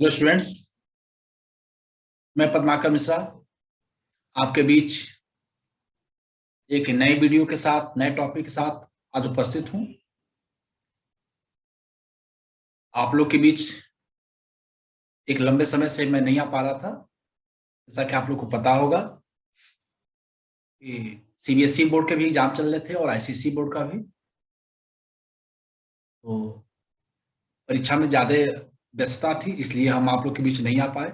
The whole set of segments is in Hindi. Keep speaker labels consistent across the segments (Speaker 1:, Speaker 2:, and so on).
Speaker 1: Hello students. मैं पद्माकर मिश्रा आपके बीच एक नए वीडियो के साथ नए टॉपिक के साथ आज उपस्थित हूं। आप लोग के बीच एक लंबे समय से मैं नहीं आ पा रहा था। जैसा कि आप लोग को पता होगा कि सीबीएसई बोर्ड के भी एग्जाम चल रहे थे और आईसीएसई बोर्ड का भी, तो परीक्षा में ज्यादा व्यस्तता थी, इसलिए हम आप लोग के बीच नहीं आ पाए।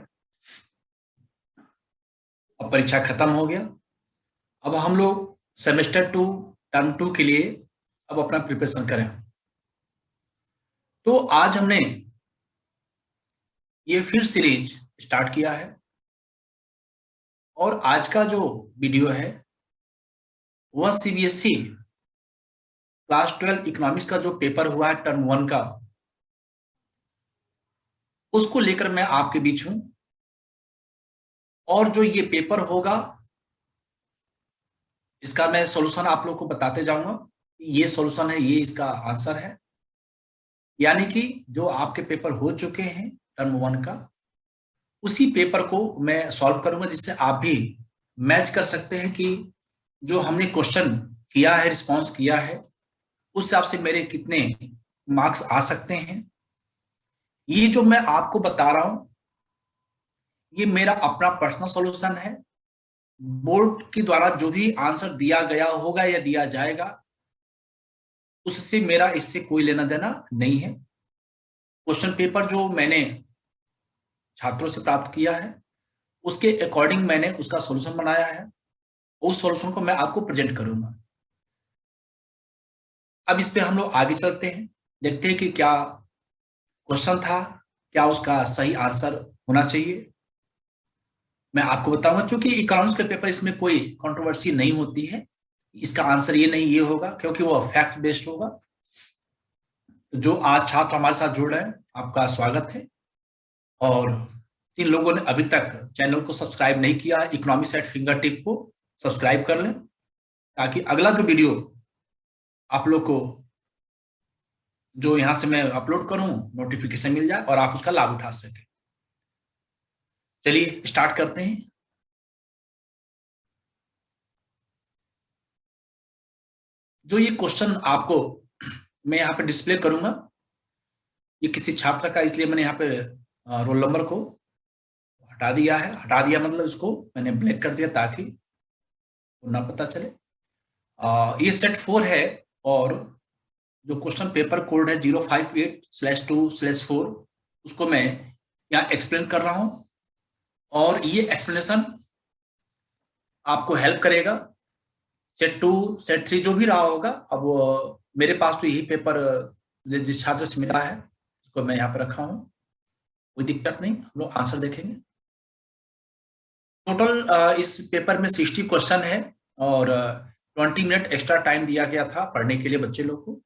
Speaker 1: अब परीक्षा खत्म हो गया। अब हम लोग सेमेस्टर 2 टर्म 2 के लिए अब अपना प्रिपरेशन करें। तो आज हमने ये फिर सीरीज स्टार्ट किया है और आज का जो वीडियो है वह सीबीएसई क्लास 12 इकोनॉमिक्स का जो पेपर हुआ है टर्म 1 का, उसको लेकर मैं आपके बीच हूं। और जो ये पेपर होगा इसका मैं सॉल्यूशन आप लोग को बताते जाऊंगा। ये सॉल्यूशन है, ये इसका आंसर है। यानी कि जो आपके पेपर हो चुके हैं टर्म 1 का, उसी पेपर को मैं सॉल्व करूंगा, जिससे आप भी मैच कर सकते हैं कि जो हमने क्वेश्चन किया है, रिस्पॉन्स किया है, उस हिसाब से मेरे कितने मार्क्स आ सकते हैं। ये जो मैं आपको बता रहा हूं ये मेरा अपना पर्सनल सॉल्यूशन है। बोर्ड के द्वारा जो भी आंसर दिया गया होगा या दिया जाएगा उससे मेरा इससे कोई लेना देना नहीं है। क्वेश्चन पेपर जो मैंने छात्रों से प्राप्त किया है उसके अकॉर्डिंग मैंने उसका सॉल्यूशन बनाया है। उस सॉल्यूशन को मैं आपको प्रेजेंट करूंगा। अब इस पे हम लोग आगे चलते हैं, देखते हैं कि क्या क्वेश्चन था, क्या उसका सही आंसर होना चाहिए। मैं आपको बताऊंगा, क्योंकि इकोनॉमिक्स के पेपर इसमें कोई कंट्रोवर्सी नहीं होती है। इसका आंसर ये नहीं ये होगा, क्योंकि वो फैक्ट बेस्ड होगा। जो आज छात्र हमारे साथ जुड़ रहे हैं आपका स्वागत है। और जिन लोगों ने अभी तक चैनल को सब्सक्राइब नहीं किया, इकोनॉमिक्स एट फिंगर टिप को सब्सक्राइब कर लें, ताकि अगला जो वीडियो आप लोग को जो यहां से मैं अपलोड करूं नोटिफिकेशन मिल जाए और आप उसका लाभ उठा सकें। चलिए स्टार्ट करते हैं। जो ये क्वेश्चन आपको मैं यहाँ पे डिस्प्ले करूंगा, ये किसी छात्र का, इसलिए मैंने यहाँ पे रोल नंबर को हटा दिया है। हटा दिया मतलब इसको मैंने ब्लैक कर दिया ताकि ना पता चले। ये सेट 4 है और जो क्वेश्चन पेपर कोड है 058/2/4, उसको मैं यहाँ एक्सप्लेन कर रहा हूं और ये एक्सप्लेनेशन आपको हेल्प करेगा। सेट 2 सेट 3 जो भी रहा होगा, अब मेरे पास तो यही पेपर जिस छात्र से मिला है उसको मैं यहाँ पे रखा हूँ, कोई दिक्कत नहीं। हम लोग आंसर देखेंगे। टोटल इस पेपर में 60 क्वेश्चन है और 20 मिनट एक्स्ट्रा टाइम दिया गया था पढ़ने के लिए बच्चे लोग को।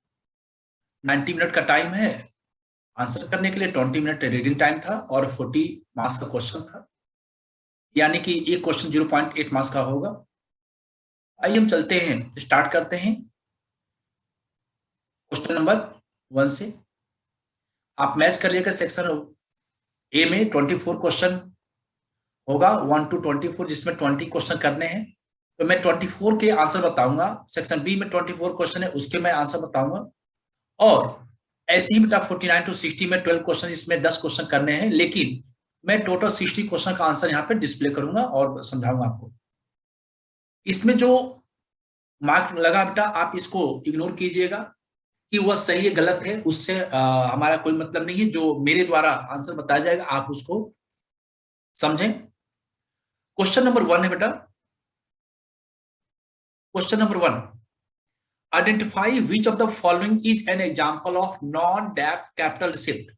Speaker 1: 90 मिनट का टाइम है आंसर करने के लिए, 20 मिनट रीडिंग टाइम था और 40 मार्क्स का क्वेश्चन था। यानी कि एक क्वेश्चन 0.8 मार्क्स का होगा। आइए हम चलते हैं, स्टार्ट करते हैं क्वेश्चन नंबर 1 से। आप मैच कर लिएगा। सेक्शन ए में 24 क्वेश्चन होगा, 1 to 24, जिसमें 20 क्वेश्चन करने हैं। तो मैं 24 के आंसर बताऊंगा। सेक्शन बी में 24 क्वेश्चन है, उसके मैं आंसर बताऊंगा। और ऐसे ही बेटा 49 to 60 में 12 क्वेश्चन, इसमें 10 क्वेश्चन करने हैं, लेकिन मैं टोटल 60 क्वेश्चन का आंसर यहाँ पे डिस्प्ले करूंगा और समझाऊंगा आपको। इसमें जो मार्क लगा बेटा आप इसको इग्नोर कीजिएगा कि वह सही है गलत है, उससे हमारा कोई मतलब नहीं है। जो मेरे द्वारा आंसर बताया जाएगा आप उसको समझें। क्वेश्चन नंबर 1 है बेटा। Question number 1, identify which of the following is an example of non डेप्ट कैपिटल रिसिप्ट।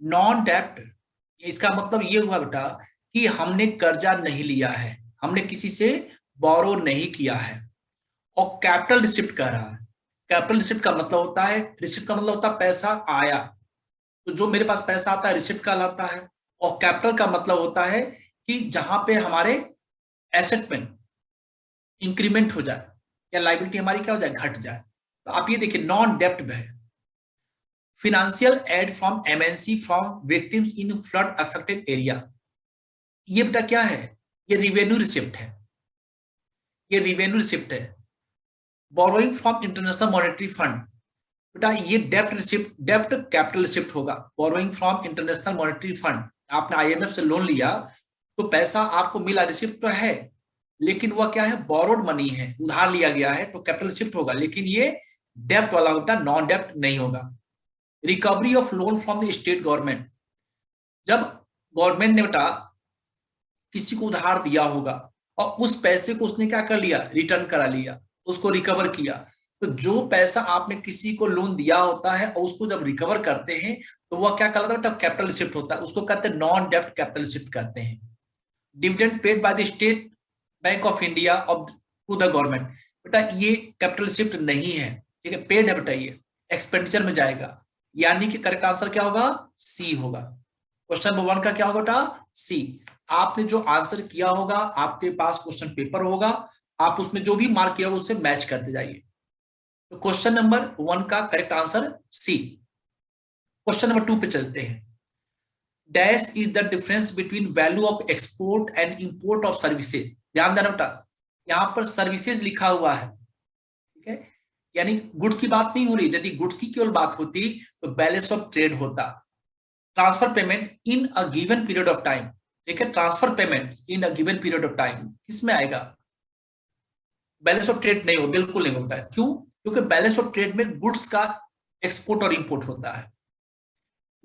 Speaker 1: नॉन डेप्ट, इसका मतलब ये हुआ बेटा कि हमने कर्जा नहीं लिया है, हमने किसी से बोरो नहीं किया है। और कैपिटल रिसिप्ट कह रहा है। कैपिटल रिसिप्ट का मतलब होता है, रिसिप्ट का मतलब होता है पैसा आया, तो जो मेरे पास पैसा आता है रिसिप्ट कहलाता है। और कैपिटल का मतलब होता है कि जहां पे हमारे एसेट में इंक्रीमेंट हो जाए या लाइबिलिटी हमारी क्या हो जाए, घट जाए। तो आप ये देखिए नॉन डेप्ट है। Financial aid from MNC from victims in flood affected area. ये बेटा क्या है? ये रिवेन्यू रिसिप्ट है, ये रिवेन्यू रिसिप्ट है। Borrowing from International Monetary Fund, बेटा ये डेप्ट रिसिप्ट, डेप्ट कैपिटल रिसिप्ट होगा। Borrowing from International Monetary Fund, आपने आईएमएफ से लोन लिया तो पैसा आपको मिला, रिसिप्ट तो है, लेकिन वह क्या है? बोरोड मनी है, उधार लिया गया है, तो कैपिटल रिसिप्ट होगा, लेकिन ये डेप्ट वाला बेटा नॉन डेप्ट नहीं होगा। Recovery of loan from the state government, जब गवर्नमेंट ने बेटा किसी को उधार दिया होगा और उस पैसे को उसने क्या कर लिया? रिटर्न करा लिया, उसको रिकवर किया। तो जो पैसा आपने किसी को लोन दिया होता है और उसको जब रिकवर करते हैं तो वह क्या कहलाता है बेटा? कैपिटल रिसिप्ट होता है, उसको कहते हैं नॉन डेप्ट कैपिटल रिसिप्ट कहते हैं। Dividend paid by the State Bank of India of to the government, बेटा ये कैपिटल रिसिप्ट नहीं है, ठीक है, पेड है बेटा, ये एक्सपेंडिचर में जाएगा, यानी कि करेक्ट आंसर क्या होगा? सी होगा। क्वेश्चन नंबर 1 का क्या होगा बेटा? सी। आपने जो आंसर किया होगा, आपके पास क्वेश्चन पेपर होगा, आप उसमें जो भी मार्क किया होगा उससे मैच करते जाइए। तो क्वेश्चन नंबर 1 का correct answer C. Question number 2 पे चलते हैं। Dash is the difference between value of export and import of services. ध्यान देना बेटा, यहां पर सर्विसेज लिखा हुआ है, ठीक है, यानी गुड्स की बात नहीं हो रही। यदि गुड्स की केवल बात होती तो बैलेंस ऑफ ट्रेड होता। Transfer payment in a given period of time, ठीक है, transfer payment in a given period of time किसमें आएगा? बैलेंस ऑफ ट्रेड नहीं हो, बिल्कुल नहीं होता है। क्यों? क्योंकि बैलेंस ऑफ ट्रेड में गुड्स का एक्सपोर्ट और इंपोर्ट होता है।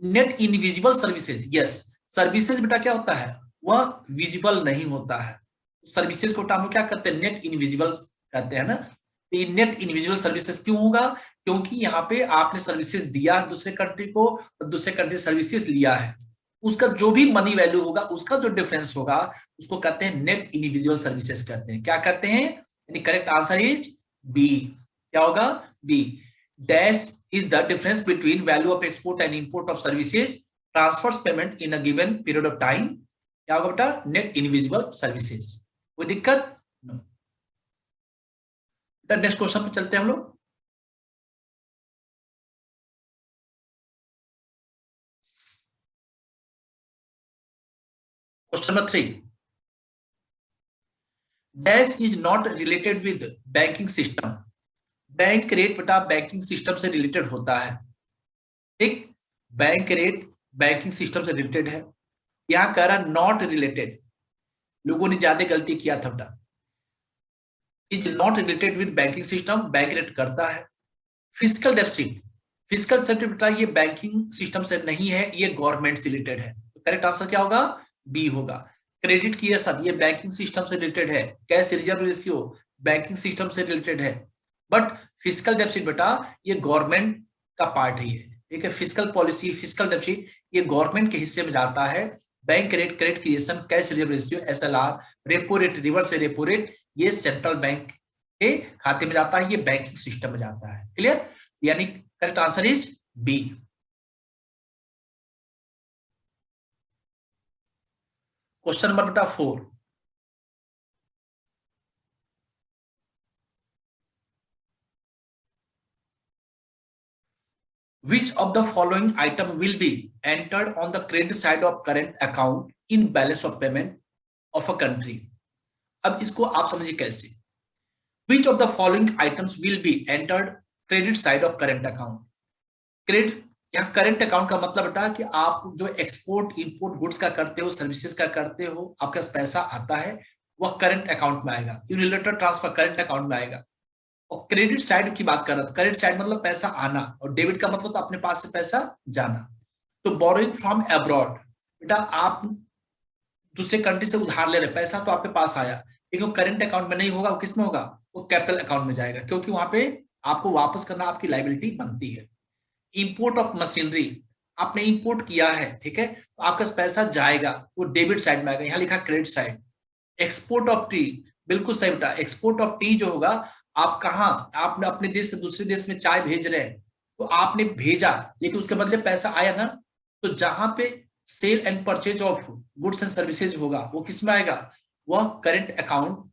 Speaker 1: Net invisible services, yes, services बेटा क्या होता है? वह विजिबल नहीं होता है। सर्विसेज को हम क्या करते हैं? नेट इनविजिबल कहते हैं ना। नेट इनविजिबल सर्विसेज क्यों होगा? क्योंकि यहाँ पे आपने सर्विसेज दिया दूसरे कंट्री को और दूसरे कंट्री सर्विसेज लिया है, उसका जो भी मनी वैल्यू होगा, उसका जो डिफरेंस होगा, उसको कहते हैं नेट इनविजिबल सर्विसेज कहते हैं। क्या कहते हैं? यानी करेक्ट आंसर इज बी। क्या होगा? B. Dash is the difference between value of export and import of services transfers payment in a given period of time। क्या होगा बेटा? Net invisible services. कोई दिक्कत? नो। नेक्स्ट क्वेश्चन पे चलते हैं हम लोग। Question number 3। Dash is not related with banking system. Bank rate बेटा बैंकिंग सिस्टम से रिलेटेड होता है, ठीक, बैंक रेट बैंकिंग सिस्टम से रिलेटेड है। यहां कह रहा नॉट रिलेटेड, लोगों ने ज्यादा गलती किया था बेटा। Is not related with banking system, bank rate करता है। फिजिकल डेफिसिट, फिजिकल डेफिसिट बेटा ये बैंकिंग सिस्टम से नहीं है, ये गवर्नमेंट से रिलेटेड है। तो करेक्ट आंसर क्या होगा? बी होगा। क्रेडिट की साथ ये बैंकिंग सिस्टम से रिलेटेड है। Cash reserve ratio banking system से रिलेटेड है, बट फिजिकल डेफिसिट बेटा ये गवर्नमेंट का पार्ट है, ये ठीक है। फिजिकल पॉलिसी, फिजिकल डेफिसिट ये गवर्नमेंट के हिस्से में जाता है। Bank rate, credit creation, cash reserve ratio, SLR, repo rate, reverse repo rate, ये सेंट्रल बैंक के खाते में जाता है, ये बैंकिंग सिस्टम में जाता है। क्लियर? यानी correct answer is B. Question number बेटा 4। Which of the following item will be entered on the credit side of current account in balance of payment of a country? अब इसको आप समझिए कैसे। Which of the following items will be entered credit side of current account? Credit या करंट अकाउंट का मतलब बेटा कि आप जो एक्सपोर्ट इंपोर्ट गुड्स का करते हो, सर्विसेज का करते हो, आपके पास पैसा आता है, वह करंट अकाउंट में आएगा। यूनिलेटरल ट्रांसफर करंट अकाउंट में आएगा। और क्रेडिट साइड की बात कर रहा था, क्रेडिट साइड मतलब पैसा आना, और डेबिट का मतलब तो अपने पास से पैसा जाना। तो बोरोइंग फ्रॉम अब्रॉड, बेटा आप दूसरे कंट्री से उधार ले रहे, पैसा तो आपके पास आया, लेकिन वो करंट अकाउंट में नहीं होगा, वो किस में होगा? वो कैपिटल अकाउंट में जाएगा, क्योंकि वहां पे आपको वापस करना आपकी लायबिलिटी बनती है। इंपोर्ट ऑफ मशीनरी, आपने इंपोर्ट किया है, ठीक है, तो आपका पैसा जाएगा, वो डेबिट साइड में आएगा, यहाँ लिखा credit side. Export of T, बिल्कुल सही बेटा, एक्सपोर्ट ऑफ टी जो होगा, आप कहाँ, आपने अपने देश से दूसरे देश में चाय भेज रहे हैं, तो आपने भेजा लेकिन उसके बदले पैसा आया ना, तो जहां पे sale and purchase of goods and services होगा, वो किस में आएगा? वह करंट अकाउंट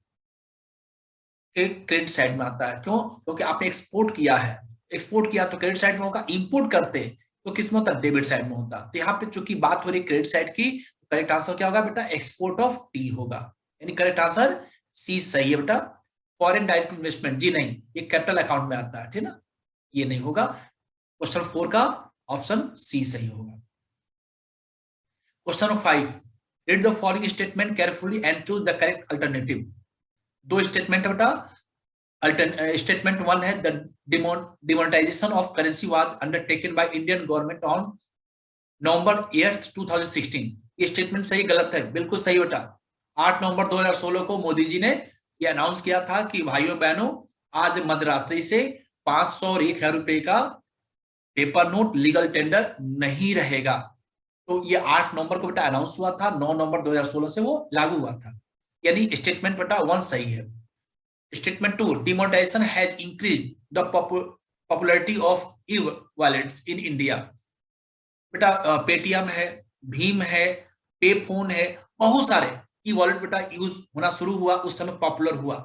Speaker 1: के क्रेडिट साइड में आता है। क्यों? क्योंकि आपने एक्सपोर्ट किया है, एक्सपोर्ट किया तो क्रेडिट साइड में होगा। इंपोर्ट करते तो किस में होता, डेबिट साइड में होता। तो यहाँ पे चूंकि बात हो रही क्रेडिट साइड की, करेक्ट आंसर क्या होगा बेटा, एक्सपोर्ट ऑफ टी होगा, यानी करेक्ट आंसर सी सही है बेटा। फॉरेन डायरेक्ट इन्वेस्टमेंट जी नहीं, ये कैपिटल अकाउंट में आता है, ठीक ना, ये नहीं होगा। क्वेश्चन 4 का ऑप्शन सी सही होगा। Question 5, read the following statement carefully and choose the correct alternative. दो स्टेटमेंट है बेटा। स्टेटमेंट 1 है, the demonetisation of currency was undertaken by Indian government on November 8, 2016। ये स्टेटमेंट सही गलत है, बिल्कुल सही बेटा। 8 नवंबर 2016 को मोदी जी ने ये अनाउंस किया था कि भाइयों बहनों, आज मध्यरात्रि से 500 और 1000 रुपए का पेपर नोट लीगल टेंडर नहीं रहेगा। तो ये 8 नवंबर को बेटा अनाउंस हुआ था, 9 नवंबर 2016 से वो लागू हुआ था, यानी स्टेटमेंट बेटा 1 सही है। Statement 2, demonetisation has increase the popularity of e wallets in India. बेटा पेटीएम है, भीम है, पे फोन है, बहुत सारे ई वॉलेट बेटा यूज होना शुरू हुआ, उस समय पॉपुलर हुआ,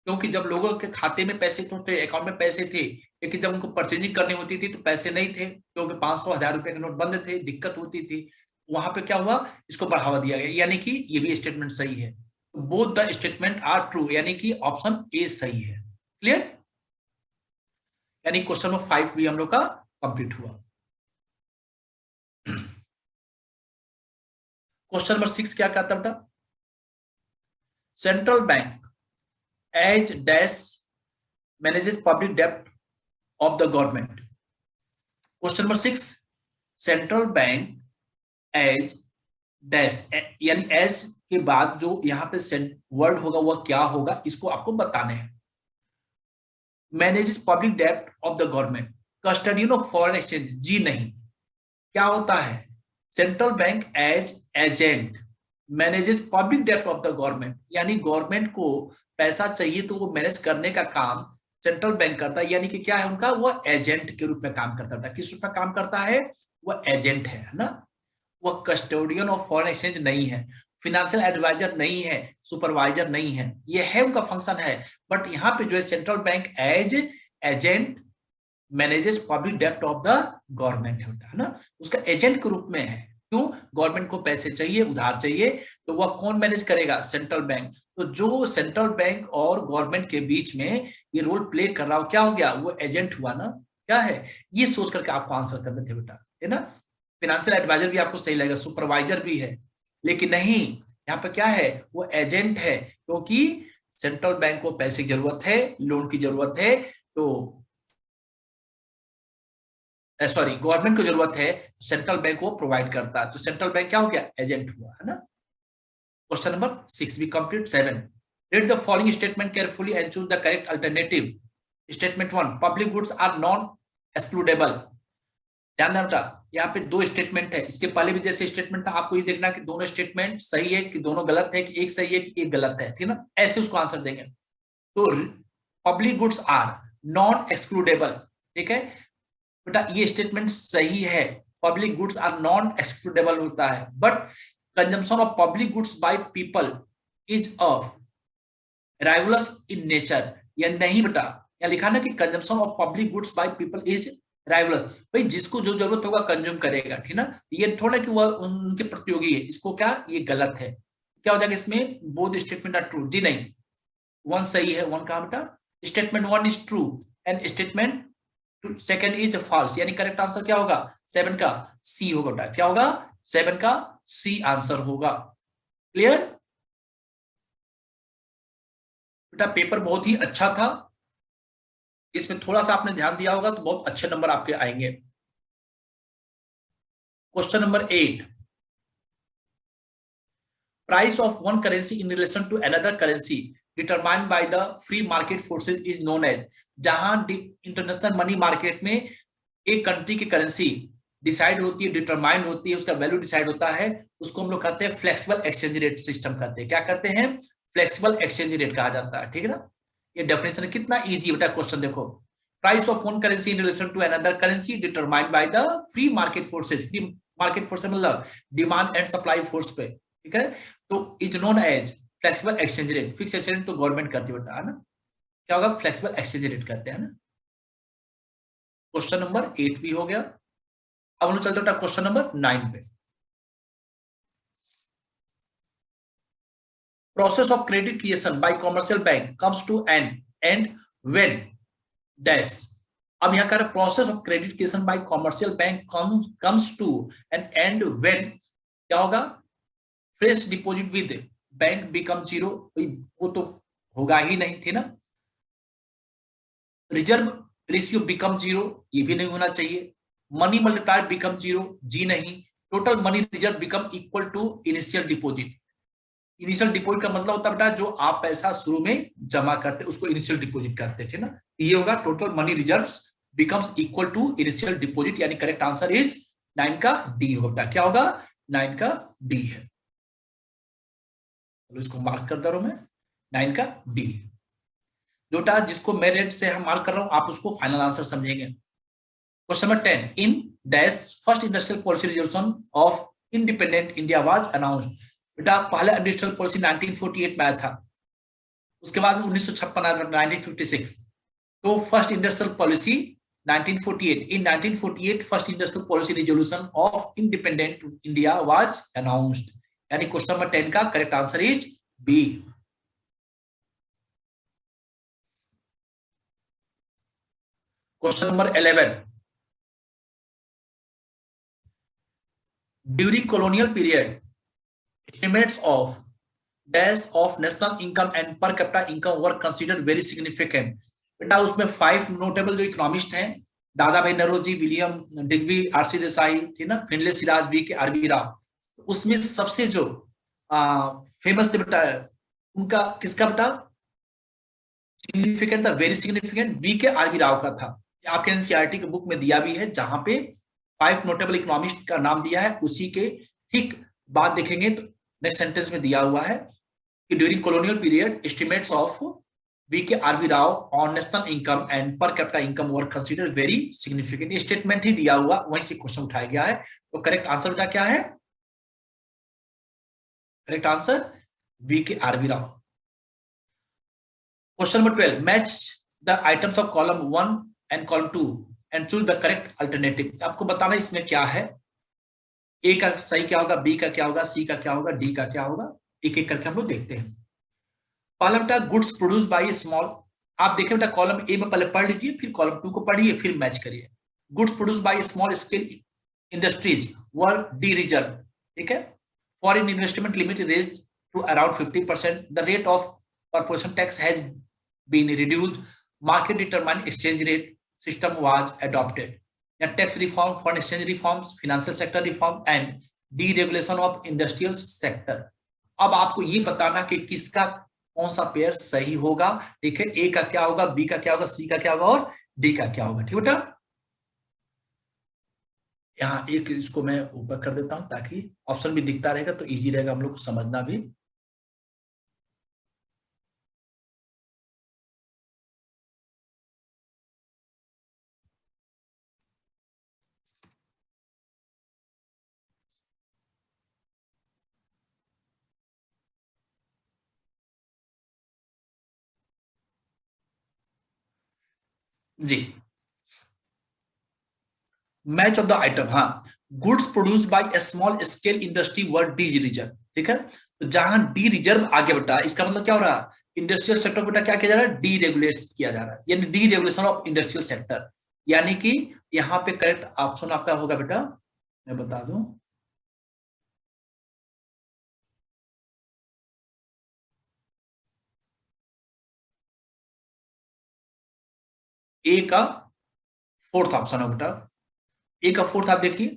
Speaker 1: क्योंकि जब लोगों के खाते में पैसे थे, अकाउंट में पैसे थे, लेकिन जब उनको परचेजिंग करनी होती थी तो पैसे नहीं थे, क्योंकि 500 1000 रुपए के नोट बंद थे, दिक्कत होती थी। वहां पे क्या हुआ, इसको बढ़ावा दिया गया, यानी कि ये भी स्टेटमेंट सही है। Both the statement are true, यानी कि ऑप्शन ए सही है। क्लियर, यानी क्वेश्चन नंबर 5 भी हम लोग का कंप्लीट हुआ। क्वेश्चन नंबर 6 क्या कहता बेटा, central bank as dash manages public डेब्ट of the government. Question number 6, central bank as dash, यानी एज के बाद जो यहाँ पे वर्ड होगा वह क्या होगा, इसको आपको बताने हैं। मैनेजेस पब्लिक डेब्ट of the government, custodian of foreign exchange जी नहीं, क्या होता है, central bank as agent manages public डेब्ट ऑफ द गवर्नमेंट, यानी गवर्नमेंट को पैसा चाहिए तो वो मैनेज करने का काम सेंट्रल बैंक करता है, यानी कि क्या है उनका, वो एजेंट के रूप में काम करता है। किस रूप में काम करता है, वो एजेंट है ना, वो कस्टोडियन ऑफ फॉरेन एक्सचेंज नहीं है, फिनेंशियल एडवाइजर नहीं है, सुपरवाइजर नहीं है, ये है उनका फंक्शन है। बट यहाँ पे जो है central bank as agent manages public डेब्ट ऑफ द गवर्नमेंट है ना, उसका एजेंट के रूप में है। क्यों, गवर्नमेंट को पैसे चाहिए, उधार चाहिए, तो वह कौन मैनेज करेगा, सेंट्रल बैंक। तो जो सेंट्रल बैंक और गवर्नमेंट के बीच में ये रोल प्ले कर रहा हो, क्या हो गया, वो एजेंट हुआ ना, क्या है, ये सोच करके आपको आंसर करने थे बेटा, है ना। फिनेंशियल एडवाइजर भी आपको सही लगेगा, सुपरवाइजर भी है, लेकिन नहीं, यहाँ पे क्या है, वो एजेंट है, क्योंकि सेंट्रल बैंक को पैसे की जरूरत है, लोन की जरूरत है, तो सॉरी गवर्नमेंट को जरूरत है, सेंट्रल बैंक वो प्रोवाइड करता है, तो सेंट्रल बैंक क्या हो गया, एजेंट हुआ, है ना। क्वेश्चन नंबर 6 भी complete. 7, read the following statement carefully and choose the correct alternative. Statement 1, public goods are non excludable. ध्यान देना बेटा, यहाँ पे दो स्टेटमेंट है, इसके पहले भी जैसे स्टेटमेंट था, आपको ये देखना कि दोनों स्टेटमेंट सही है कि दोनों गलत है, कि एक सही है कि एक गलत है, ठीक है ना, ऐसे उसको आंसर देंगे। तो public goods are non excludable, ठीक है बेटा, ये स्टेटमेंट सही है, public goods are non excludable होता है, but consumption of public goods by people is of rivalrous in nature, या नहीं बेटा, यहाँ लिखा ना कि consumption of public goods by people is rivalrous, भाई जिसको जो जरूरत होगा कंज्यूम करेगा, ठीक ना, ये थोड़ा कि वह उनके प्रतियोगी है, इसको क्या, ये गलत है, क्या हो जाएगा इसमें, बोथ स्टेटमेंट आर ट्रू, जी नहीं, 1 सही है, 1 कहा बेटा, statement 1 is true and statement second is false, यानी करेक्ट आंसर क्या होगा, 7 का सी होगा बेटा, क्या होगा, 7 का सी आंसर होगा। क्लियर बेटा, पेपर बहुत ही अच्छा था, इसमें थोड़ा सा आपने ध्यान दिया होगा तो बहुत अच्छे नंबर आपके आएंगे। Question number 8, price of one currency in relation to another currency determined by the free market forces is known as. जहां इंटरनेशनल मनी मार्केट में एक कंट्री की करेंसी डिसाइड होती है, डिटरमाइंड होती है, उसका वैल्यू डिसाइड होता है, उसको हम लोग कहते हैं फ्लेक्सिबल एक्सचेंज रेट सिस्टम कहते हैं। क्या कहते हैं, फ्लेक्सिबल एक्सचेंज रेट कहा जाता है, ठीक है ना। ये डेफिनेशन कितना इजी बेटा, क्वेश्चन देखो, price of one currency in relation to another currency determined by the free market forces, free market force मतलब डिमांड एंड सप्लाई फोर्स पे, ठीक है, तो is known as flexible exchange rate. Fix exchange rate तो गवर्नमेंट करती है बेटा, है ना, क्या होगा, फ्लेक्सिबल एक्सचेंज रेट करते हैं ना। क्वेश्चन नंबर 8 भी हो गया। अब हम लोग चलते बेटा क्वेश्चन नंबर 9 पे। Process of credit creation by commercial bank comes to end when dash. अब यहां कर process of credit creation by commercial bank comes to end when क्या होगा, fresh deposit with bank become zero, वो तो होगा ही नहीं, थी ना। रिजर्व रेशियो बिकम जीरो, ये भी नहीं होना चाहिए। मनी मल्टीप्लायर बिकम जीरो, जी नहीं। Total money reserve become equal to initial deposit. Initial deposit का मतलब होता है बेटा जो आप पैसा शुरू में जमा करते उसको इनिशियल डिपॉजिट करते थे ना, ये होगा total money reserves becomes equal to initial deposit, यानी करेक्ट आंसर इज 9 का डी होगा। क्या होगा, 9 का डी है। तो इसको मार्क कर दे रहा हूं मैं, 9 का डी। जोटा जिसको मैं रेड से हम मार्क कर रहा हूं, आप उसको फाइनल आंसर समझेंगे। Question number 10, in dash first industrial policy resolution of independent India was announced. बेटा पहला इंडस्ट्रियल पॉलिसी 1948 में आया था, उसके बाद 1956 आया था 1956। तो first industrial policy 1948, in 1948 first industrial policy resolution of independent India was announced, यानी क्वेश्चन नंबर 10 का correct answer is B. Question number 11, during colonial period estimates of dash of national income and per capita income were considered very significant। बेटा उसमें 5 नोटेबल जो इकोनॉमिस्ट हैं, Dadabhai Naoroji, William Digby, RC Desai, ठीक ना, Findlay Shirras, V K RB Rao, उसमें सबसे जो फेमस बेटा उनका किसका बेटा सिग्निफिकेंट था, very significant, we K RB Rao का था। आपके एनसीईआरटी के बुक में दिया भी है, जहां पे 5 नोटेबल इकोनॉमिस्ट का नाम दिया है, उसी के ठीक बाद देखेंगे तो नेक्स्ट सेंटेंस में दिया हुआ है कि during colonial period estimates of V K RB Rao on national income and per capita income were considered very significant. Statement ही दिया हुआ, वहीं से क्वेश्चन उठाया गया है। तो करेक्ट आंसर का क्या है, correct answer V K RB Rao. Question number 12, match the items of column 1 and column 2 and choose the correct alternative. आपको बताना इसमें क्या है, ए का सही क्या होगा, बी का क्या होगा, सी का क्या होगा, डी का क्या होगा, एक एक करके हम लोग देखते हैं। पहला बेटा गुड्स प्रोड्यूस बाय स्मॉल, आप देखें बेटा कॉलम ए में पहले पढ़ लीजिए, फिर कॉलम 2 को पढ़िए, फिर मैच करिए। Goods produce by small scale industries were dereserve, ठीक है। Foreign investment limit raised to around 50%, the rate of corporation tax has been reduced, market determined exchange rate system was adopted, या tax reform, foreign exchange reforms, financial sector reform and deregulation of industrial sector. अब आपको ये बताना कि किसका कौन सा पेयर सही होगा, ठीक है। ए का क्या होगा, बी का क्या होगा, सी का क्या होगा और डी का क्या होगा, ठीक बेटा। यहाँ एक इसको मैं ऊपर कर देता हूं ताकि ऑप्शन भी दिखता रहेगा तो इजी रहेगा हम लोग को समझना भी। जी, मैच ऑफ द आइटम, हाँ, गुड्स प्रोड्यूस बाय ए स्मॉल स्केल इंडस्ट्री वर डी रिजर्व, ठीक है। तो जहां डी रिजर्व आगे बेटा, इसका मतलब क्या हो रहा है, इंडस्ट्रियल सेक्टर बेटा क्या किया जा रहा है, डी रेगुलेट किया जा रहा है, यानी D regulation of industrial sector, यानी कि यहाँ पे करेक्ट ऑप्शन आपका होगा बेटा, मैं बता दूं, ए का फोर्थ ऑप्शन है बेटा। ए का फोर्थ आप देखिए,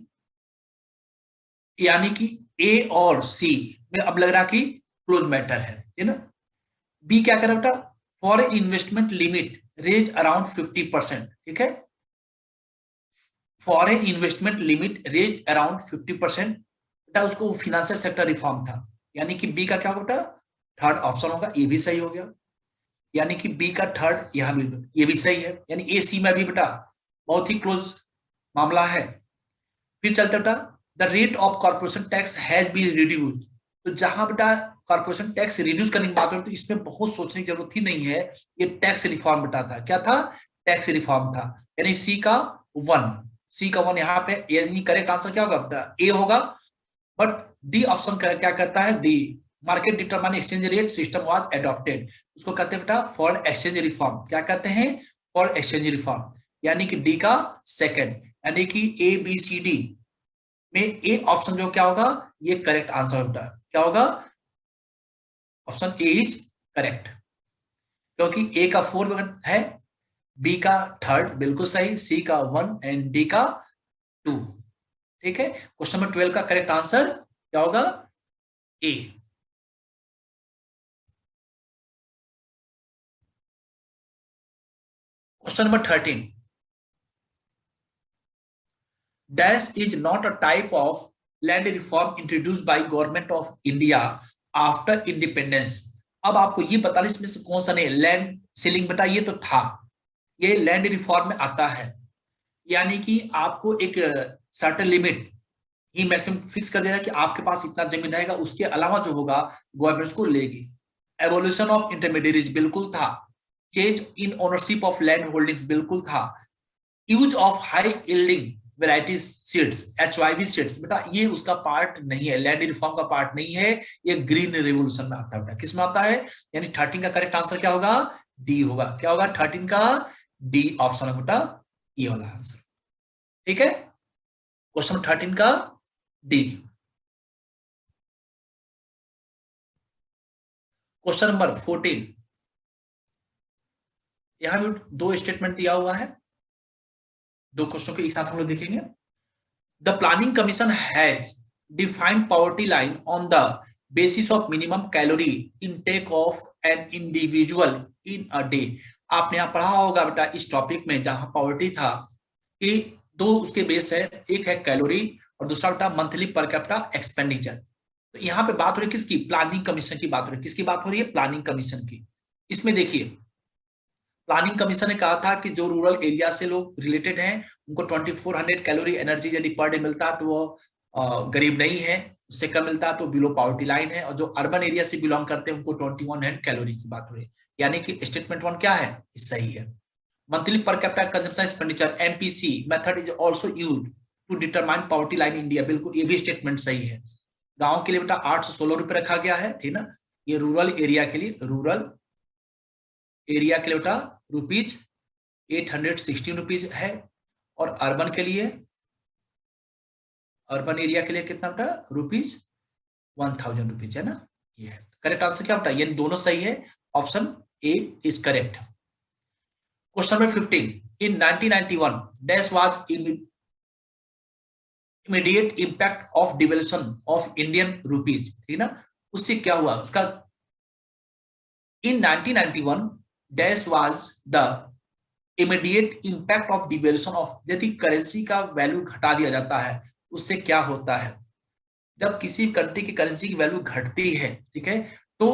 Speaker 1: यानी कि ए और सी में अब लग रहा कि क्लोज मैटर है ना। बी क्या कर रहा बेटा, for investment limit range around 50%, ठीक है। Foreign investment limit range around 50%, बेटा उसको फाइनेंशियल सेक्टर रिफॉर्म था, यानी कि बी का क्या होगा बेटा, थर्ड ऑप्शन होगा, ये भी सही हो गया, यानी कि बी का थर्ड यहां भी ये भी सही है, यानी ए सी में भी बेटा बहुत ही क्लोज मामला है। फिर चलते बेटा, the rate of corporation tax has been reduced, तो जहां बेटा कॉर्पोरेशन टैक्स रिड्यूस करने की बात हो तो इसमें बहुत सोचने की जरूरत ही नहीं है, ये टैक्स रिफॉर्म बेटा था, क्या था, टैक्स रिफॉर्म था, यानी सी का 1, सी का 1 यहाँ पे, यानी करेक्ट आंसर क्या होगा बेटा? ए होगा। बट डी ऑप्शन क्या कहता है? D, market determine exchange rate system was adopted, उसको कहते हैं बेटा फॉरेन एक्सचेंज रिफॉर्म। क्या कहते हैं? फॉरेन एक्सचेंज रिफॉर्म, यानी कि डी का सेकंड, यानी कि ए बी सी डी में ए ऑप्शन जो क्या होगा, ये करेक्ट आंसर बेटा। क्या होगा? ऑप्शन ए इज करेक्ट, क्योंकि ए का 4 है, बी का 3rd बिल्कुल सही, सी का 1 एंड डी का 2। ठीक है, क्वेश्चन नंबर 12 का करेक्ट आंसर क्या होगा? A. Question number 13, dash is not a type of land reform introduced by government of India after independence. अब आपको ये बताना इसमें से कौन सा नहीं, लैंड सीलिंग बेटा ये तो था, ये लैंड रिफॉर्म में आता है, यानी कि आपको एक सर्टेन लिमिट ही मैक्सिमम फिक्स कर देना कि आपके पास इतना जमीन रहेगा, उसके अलावा जो होगा गवर्नमेंट को लेगी। एवोल्यूशन ऑफ इंटरमीडिएरीज बिल्कुल था, change in ownership of land holdings बिल्कुल था, use of high yielding variety seeds HYV seeds बेटा ये उसका पार्ट नहीं है, लैंड रिफॉर्म का पार्ट नहीं है, ये ग्रीन रिवोल्यूशन में आता है बेटा। किस में आता है? यानी 13 का करेक्ट आंसर क्या होगा? डी होगा। क्या होगा? 13 का डी ऑप्शन है बेटा, ये वाला आंसर। ठीक है, क्वेश्चन 13 का डी। क्वेश्चन नंबर 14, यहां भी 2 स्टेटमेंट दिया हुआ है, 2 क्वेश्चन के एक साथ हम लोग देखेंगे। The planning commission has defined poverty line on the basis of minimum calorie intake of an individual in a day. आपने यहां पढ़ा होगा बेटा इस टॉपिक में, जहां पॉवर्टी था कि 2 उसके बेस है, एक है कैलोरी और दूसरा बेटा मंथली पर कैपिटा एक्सपेंडिचर। तो यहाँ पे बात हो रही है किसकी? प्लानिंग कमीशन की बात हो रही है। किसकी बात हो रही है? प्लानिंग कमीशन की। इसमें देखिए, प्लानिंग कमीशन ने कहा था कि जो रूरल एरिया से लोग रिलेटेड हैं उनको 2400 कैलोरी एनर्जी यदि पर डे मिलता है तो वो गरीब नहीं है, उससे कम मिलता है तो बिलो पॉवर्टी लाइन है, और जो अर्बन एरिया से बिलोंग करते हैं उनको 2100 कैलोरी की बात हो रही है। यानी कि स्टेटमेंट 1 क्या है? सही है। Monthly per capita consumption expenditure MPC method is also used to determine poverty line India, बिल्कुल ये भी स्टेटमेंट सही है। गांव के लिए बेटा 816 रुपए रखा गया है, ठीक ना, ये रूरल एरिया के लिए, रूरल एरिया के लिए बेटा रुपीज 816 रुपीज है, और अर्बन के लिए, अर्बन एरिया के लिए कितना बेटा? रुपीज 1000 रुपीज है ना। ये है करेक्ट आंसर। क्या बेटा? ये दोनों सही है, option A is correct. Question number 15, in 1991 dash was immediate impact of devaluation of Indian rupees, ठीक ना, उससे क्या हुआ उसका? इन 1991 dash was the immediate impact of devaluation of, यदि करेंसी का वैल्यू घटा दिया जाता है उससे क्या होता है? जब किसी कंट्री की करेंसी की वैल्यू घटती है, ठीक है, तो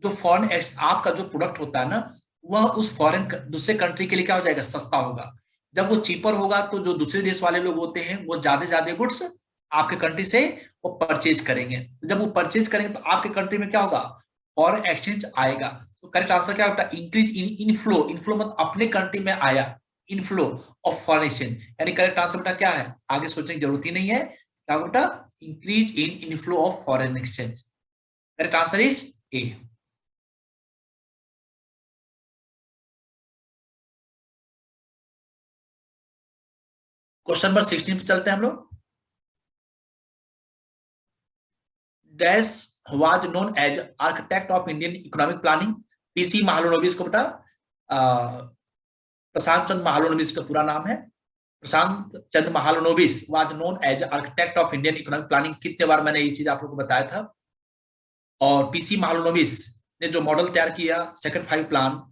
Speaker 1: जो फॉरेन आपका जो प्रोडक्ट होता है ना, वह उस फॉरेन दूसरे कंट्री के लिए क्या हो जाएगा? सस्ता होगा। जब वो चीपर होगा तो जो दूसरे देश वाले लोग होते हैं वो ज्यादा गुड्स आपके कंट्री से वो परचेज करेंगे। जब वो परचेज करेंगे तो आपके कंट्री में क्या होगा? फॉरेन एक्सचेंज आएगा। तो करेक्ट आंसर क्या होता है? इंक्रीज इन इनफ्लो, इनफ्लो मतलब अपने कंट्री में आया, इनफ्लो ऑफ फॉरेन एक्सचेंज, यानी करेक्ट आंसर बेटा क्या है? आगे सोचने की जरूरत ही नहीं है। क्या बेटा? Increase in inflow of foreign exchange. Correct answer is A. Question number 16 पे चलते हैं हम लोग। Dash was known as architect of Indian economic planning. PC Mahalanobis को बेटा प्रशांत चंद्र महालनोबिस का पूरा नाम है, Prashanta Chandra Mahalanobis was known as architect of Indian economic planning. कितने बार मैंने ये चीज आप लोगों को बताया था। और PC महालनोबिस ने जो मॉडल तैयार किया second 5 plan,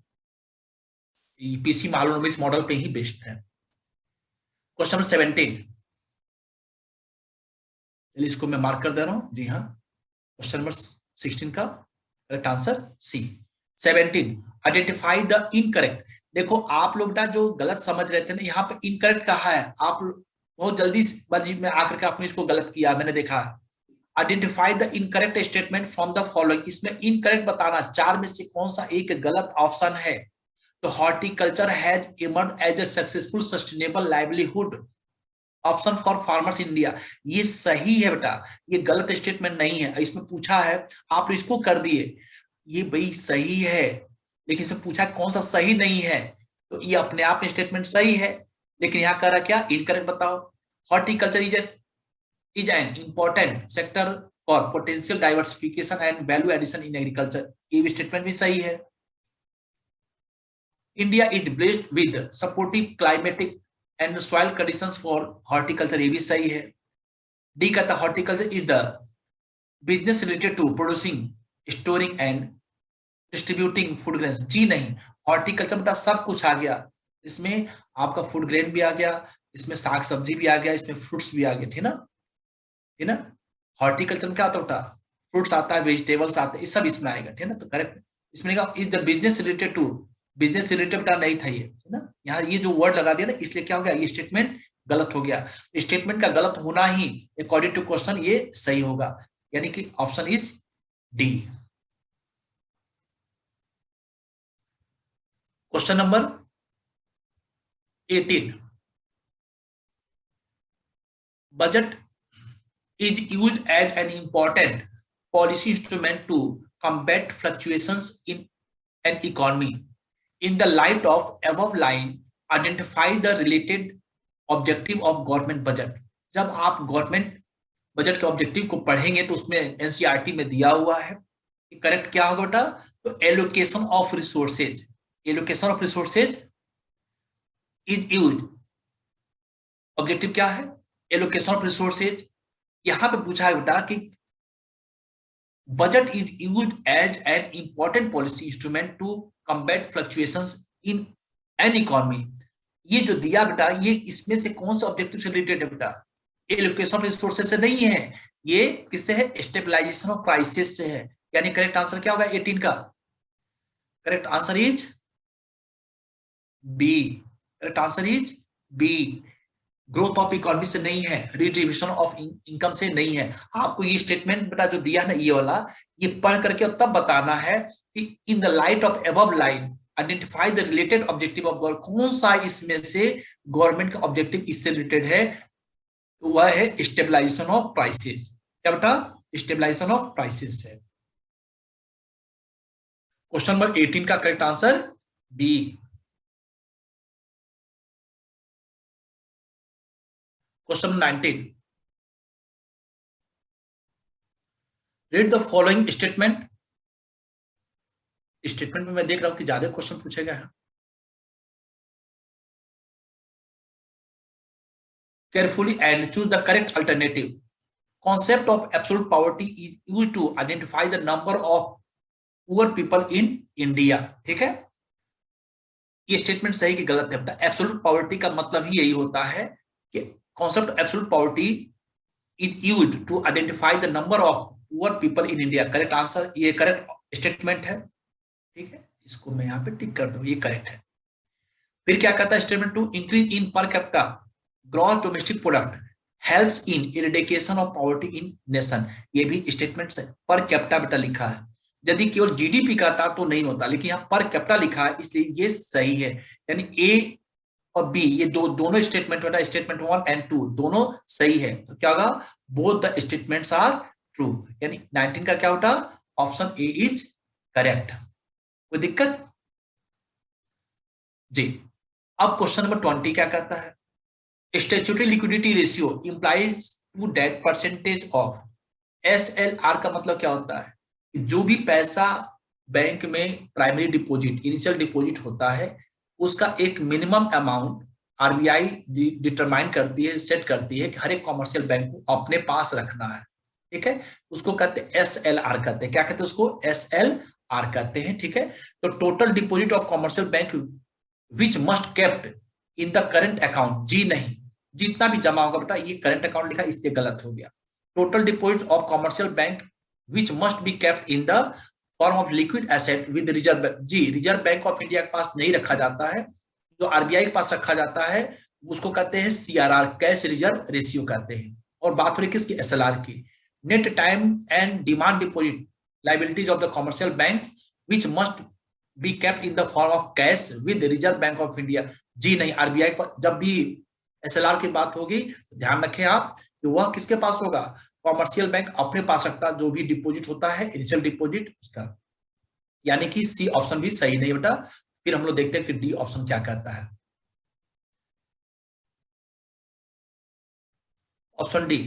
Speaker 1: PC Mahalanobis model पे ही बेस्ड है। क्वेश्चन नंबर 17, चलिए इसको मैं मार्क कर दे रहा हूं। जी हाँ, क्वेश्चन नंबर 16 का correct answer C. 17, identify the incorrect. देखो आप लोग ना जो गलत समझ रहे थे ना, यहाँ पे इनकरेक्ट कहा है, आप बहुत जल्दी बाजी में आकर के आपने इसको गलत किया, मैंने देखा। Identify the incorrect statement from the following, इसमें इनकरेक्ट बताना 4 में से कौन सा एक गलत ऑप्शन है। तो horticulture has emerge as a successful sustainable livelihood, option for farmers India, ये सही है बेटा, ये गलत स्टेटमेंट नहीं है। इसमें पूछा है, आप इसको कर दिए, ये भाई सही है, लेकिन इसमें पूछा कौन सा सही नहीं है, तो ये अपने आप में स्टेटमेंट सही है, लेकिन यहाँ कह रहा क्या, इनकरेक्ट बताओ। Horticulture is an important sector for potential diversification and value addition in agriculture, ये भी स्टेटमेंट भी सही है। India is blessed with supportive climatic and soil conditions for horticulture, ये भी सही है। डी कहता है horticulture is the business related to producing, storing and distributing food grains, जी नहीं, हॉर्टिकल्चर बेटा सब कुछ आ गया, इसमें आपका फूड ग्रेन भी आ गया, इसमें साग सब्जी भी आ गया, इसमें फ्रूट्स भी आ गए, ठीक ना, ठीक ना। हॉर्टिकल्चर में क्या आता है बेटा, फ्रूट्स आता है, वेजिटेबल्स आते हैं, ये सब इसमें आएगा, ठीक है ना, तो करेक्ट। इसमें is the business related to, business related बेटा नहीं था ये, है ना, यहाँ ये जो वर्ड लगा दिया ना, इसलिए क्या हो गया, ये स्टेटमेंट गलत हो गया। स्टेटमेंट का गलत होना ही अकॉर्डिंग टू क्वेश्चन ये सही होगा, यानी कि option is D. Question number 18, budget is used as an important policy instrument to combat fluctuations in an economy. In the light of above line, identify the related objective of government budget. जब आप गवर्नमेंट बजट के ऑब्जेक्टिव को पढ़ेंगे तो उसमें एनसीईआरटी में दिया हुआ है, करेक्ट क्या होगा बेटा, तो allocation of resources, allocation of resources is used, objective क्या है, एलोकेशन ऑफ रिसोर्सेज। यहां पे पूछा है बेटा कि budget is used as an important policy instrument to combat fluctuations in an economy, ये जो दिया बेटा, ये इसमें से कौन सा ऑब्जेक्टिव से रिलेटेड है बेटा, एलोकेशन ऑफ रिसोर्सेज से नहीं है, ये किससे है, स्टेबलाइजेशन ऑफ प्राइसेस से है, यानी करेक्ट आंसर क्या होगा 18 का, correct answer is B, correct answer is B. Growth of economy से नहीं है, रिडिस्ट्रीब्यूशन ऑफ इनकम से नहीं है। आपको ये स्टेटमेंट बेटा जो दिया ना ये वाला, ये पढ़ करके और तब बताना है कि in the light of above line identify the related objective of government, कौन सा इसमें से गवर्नमेंट का ऑब्जेक्टिव इससे रिलेटेड है, वह है स्टेबलाइजेशन ऑफ प्राइसेस। क्या बेटा, स्टेबलाइजेशन ऑफ प्राइसेस है। क्वेश्चन नंबर 18 का correct answer B. Question number 19, read the following statement. Statement में मैं देख रहा हूं कि ज्यादा क्वेश्चन पूछे गए हैं, carefully and choose the correct alternative. Concept of absolute poverty is used to identify the number of poor people in India. ठीक है, ये स्टेटमेंट सही कि गलत है बेटा। एब्सोल्यूट पॉवर्टी का मतलब ही यही होता है कि concept absolute poverty is used to identify the number of poor people in India. Correct answer, ये करेक्ट स्टेटमेंट है, ठीक है, इसको मैं यहाँ पे टिक कर दूं, ये करेक्ट है। फिर क्या कहता है statement 2, increase in per capita gross domestic product helps in eradication of poverty in nation, ये भी स्टेटमेंट है। पर कैपिटा बेटा लिखा है, यदि केवल जीडीपी का था तो नहीं होता, लेकिन यहाँ पर कैपिटा लिखा है इसलिए ये सही है, यानी ए और बी ये दोनों स्टेटमेंट बेटा, स्टेटमेंट 1 एंड 2 दोनों सही है, तो क्या होगा, both the statements are true, यानी 19 का क्या होता, ऑप्शन ए इज करेक्ट। कोई दिक्कत जी। अब क्वेश्चन नंबर 20 क्या कहता है, statutory liquidity ratio implies to date percentage of, SLR का मतलब क्या होता है, जो भी पैसा बैंक में प्राइमरी डिपॉजिट, इनिशियल डिपॉजिट होता है, उसका एक मिनिमम अमाउंट आरबीआई डिटरमाइन करती है, सेट करती है कि हर एक कॉमर्शियल बैंक को अपने पास रखना है, ठीक है, उसको कहते हैं एसएलआर कहते हैं। क्या कहते हैं उसको, एसएलआर कहते हैं, ठीक है। तो total deposit of commercial bank which must kept in the current account, जी नहीं, जितना भी जमा होगा बेटा, ये करंट अकाउंट लिखा इसलिए गलत हो गया। Total deposit of commercial bank which must be kept in the form of liquid asset with reserve, जी रिजर्व बैंक ऑफ इंडिया के पास नहीं रखा जाता है, जो आरबीआई के पास रखा जाता है उसको कहते हैं सीआरआर, कैश रिजर्व रेशियो कहते हैं। और बात हो रही किसकी, एसएलआर की। Net time and demand deposit liabilities of the commercial banks which must be kept in the form of cash with Reserve Bank of India, जी नहीं, आरबीआई जब भी SLR की बात होगी तो ध्यान रखें आप कि वह किसके पास होगा, कॉमर्शियल बैंक अपने पास रखता जो भी डिपॉजिट होता है, इनिशियल डिपॉजिट उसका। यानी कि सी ऑप्शन भी सही नहीं बेटा। फिर हम लोग देखते हैं कि डी ऑप्शन क्या कहता है। Option D,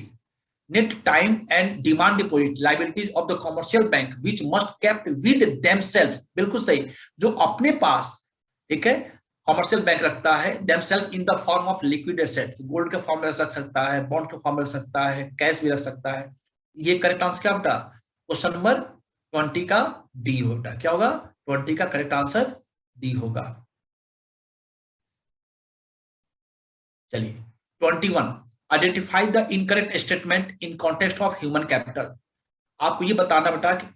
Speaker 1: net time and demand deposit liabilities of the commercial bank which must kept with themself, बिल्कुल सही, जो अपने पास, ठीक है, कॉमर्शियल बैंक रखता है themself in the form of liquid assets, gold के फॉर्म में रख सकता है, बॉन्ड के फॉर्म में रख सकता है, कैश भी रख सकता है। ये करेक्ट आंसर क्या बेटा, क्वेश्चन नंबर 20 का डी होगा। क्या होगा, 20 का करेक्ट आंसर डी होगा। चलिए 21, identify the incorrect statement in context of human capital. आपको ये बताना बेटा कि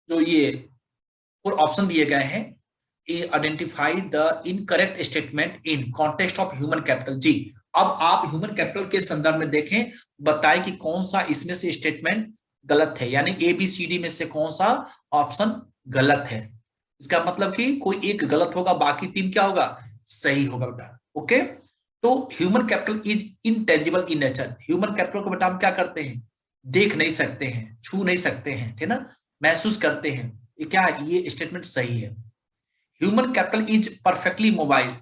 Speaker 1: जो ये और ऑप्शन दिए गए हैं, identify the incorrect statement in context of human capital. जी, अब आप ह्यूमन कैपिटल के संदर्भ में देखें, बताएं कि कौन सा इसमें से स्टेटमेंट गलत है, यानी ABCD में से कौन सा ऑप्शन गलत है। इसका मतलब कि कोई एक गलत होगा, बाकी 3 क्या होगा, सही होगा बेटा। ओके, तो human capital is intangible in nature. Human capital को बेटा हम क्या करते हैं, देख नहीं सकते हैं, छू नहीं सकते हैं, ठीक ना, महसूस करते हैं। ये क्या है, ये स्टेटमेंट सही है। Human capital is perfectly mobile,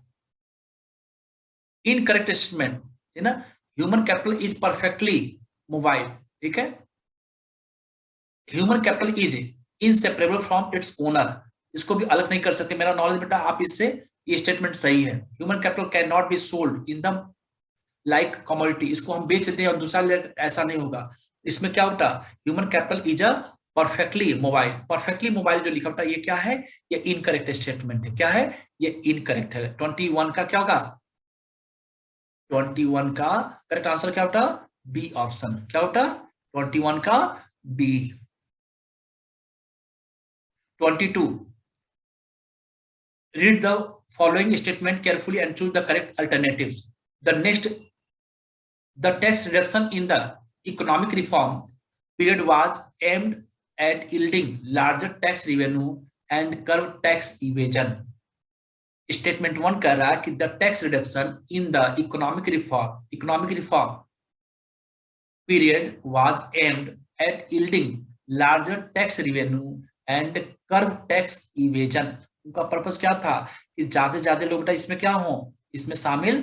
Speaker 1: incorrect statement है ना, human capital is perfectly mobile, ठीक है। Human capital is inseparable from its owner, इसको भी अलग नहीं कर सकते, मेरा नॉलेज बेटा आप इससे, ये स्टेटमेंट सही है। Human capital can not be sold in the like commodity, इसको हम बेच दें और दूसरा ले, ऐसा नहीं होगा। इसमें क्या होता, human capital is a perfectly mobile, perfectly mobile जो लिखा होता है ये क्या है, ये इनकरेक्ट स्टेटमेंट है। क्या है, ये इनकरेक्ट है। 21 का क्या होगा, 21 का करेक्ट आंसर क्या होता, बी ऑप्शन। क्या होता, 21 का B. 22, read the following statement carefully and choose the correct alternatives. The tax reduction in the economic reform period was aimed at yielding larger tax revenue and curb tax evasion. Statement 1 कह रहा है कि the tax reduction in the economic reform period was aimed at yielding larger tax revenue and curb tax evasion. उनका पर्पस क्या था कि ज्यादा ज्यादा लोग इसमें क्या हो, इसमें शामिल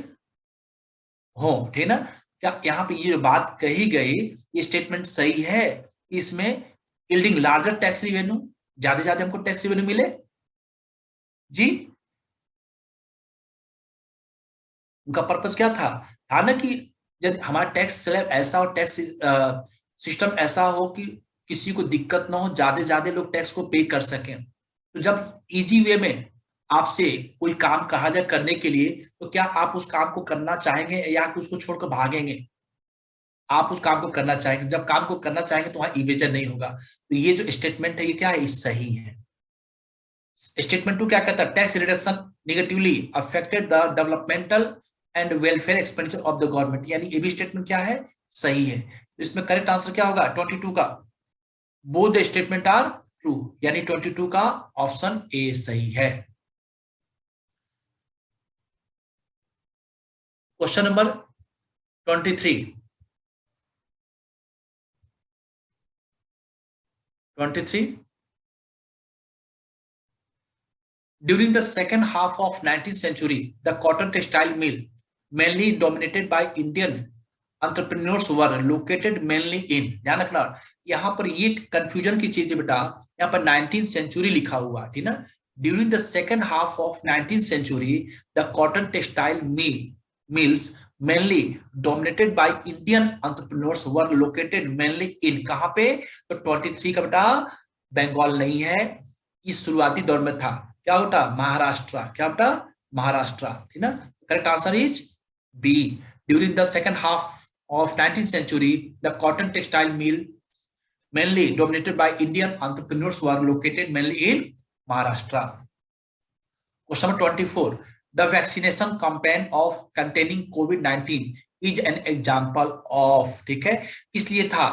Speaker 1: हो, ठीक ना। क्या यहाँ पे ये जो बात कही गई, ये स्टेटमेंट सही है, इसमें यील्डिंग लार्जर टैक्स रिवेन्यू, ज्यादा ज्यादा हमको टैक्स रिवेन्यू मिले। जी, उनका पर्पस क्या था ना कि जब हमारा टैक्स स्लैब ऐसा हो, टैक्स सिस्टम ऐसा हो कि किसी को दिक्कत ना हो, ज्यादा ज्यादा लोग टैक्स को पे कर सकें। तो जब इजी वे में आपसे कोई काम कहा जाए करने के लिए, तो क्या आप उस काम को करना चाहेंगे या कि उसको छोड़कर भागेंगे, आप उस काम को करना चाहेंगे। जब काम को करना चाहेंगे तो वहां इवेजन नहीं होगा। तो ये जो स्टेटमेंट है ये क्या है, सही है। स्टेटमेंट 2 क्या कहता है, tax reduction negatively affected the developmental and welfare expenditure of the government, यानी ये भी स्टेटमेंट क्या है, सही है। इसमें करेक्ट आंसर क्या होगा, 22 का, both the statement are true, यानी 22 का ऑप्शन ए सही है। Question number 23, during the second half of 19th century, the cotton textile mill, mainly dominated by Indian entrepreneurs, were located mainly in, ध्यान रखना यहाँ पर ये कंफ्यूजन की चीज है बेटा, यहाँ पर 19th century लिखा हुआ, ठीक ना। During the second half of 19th century, the cotton textile mills mainly dominated by Indian entrepreneurs were located mainly in, कहाँ पे, तो 23 का बेटा बंगाल नहीं है, इस शुरुआती दौर में था, क्या होता, महाराष्ट्र। क्या होता, महाराष्ट्र, ठीक ना। Correct answer is B. During the second half of 19th century, the cotton textile mill mainly dominated by Indian entrepreneurs were located mainly in Maharashtra. Question number 24, the vaccination campaign of containing COVID-19 is an example of, ठीक है, इसलिए था,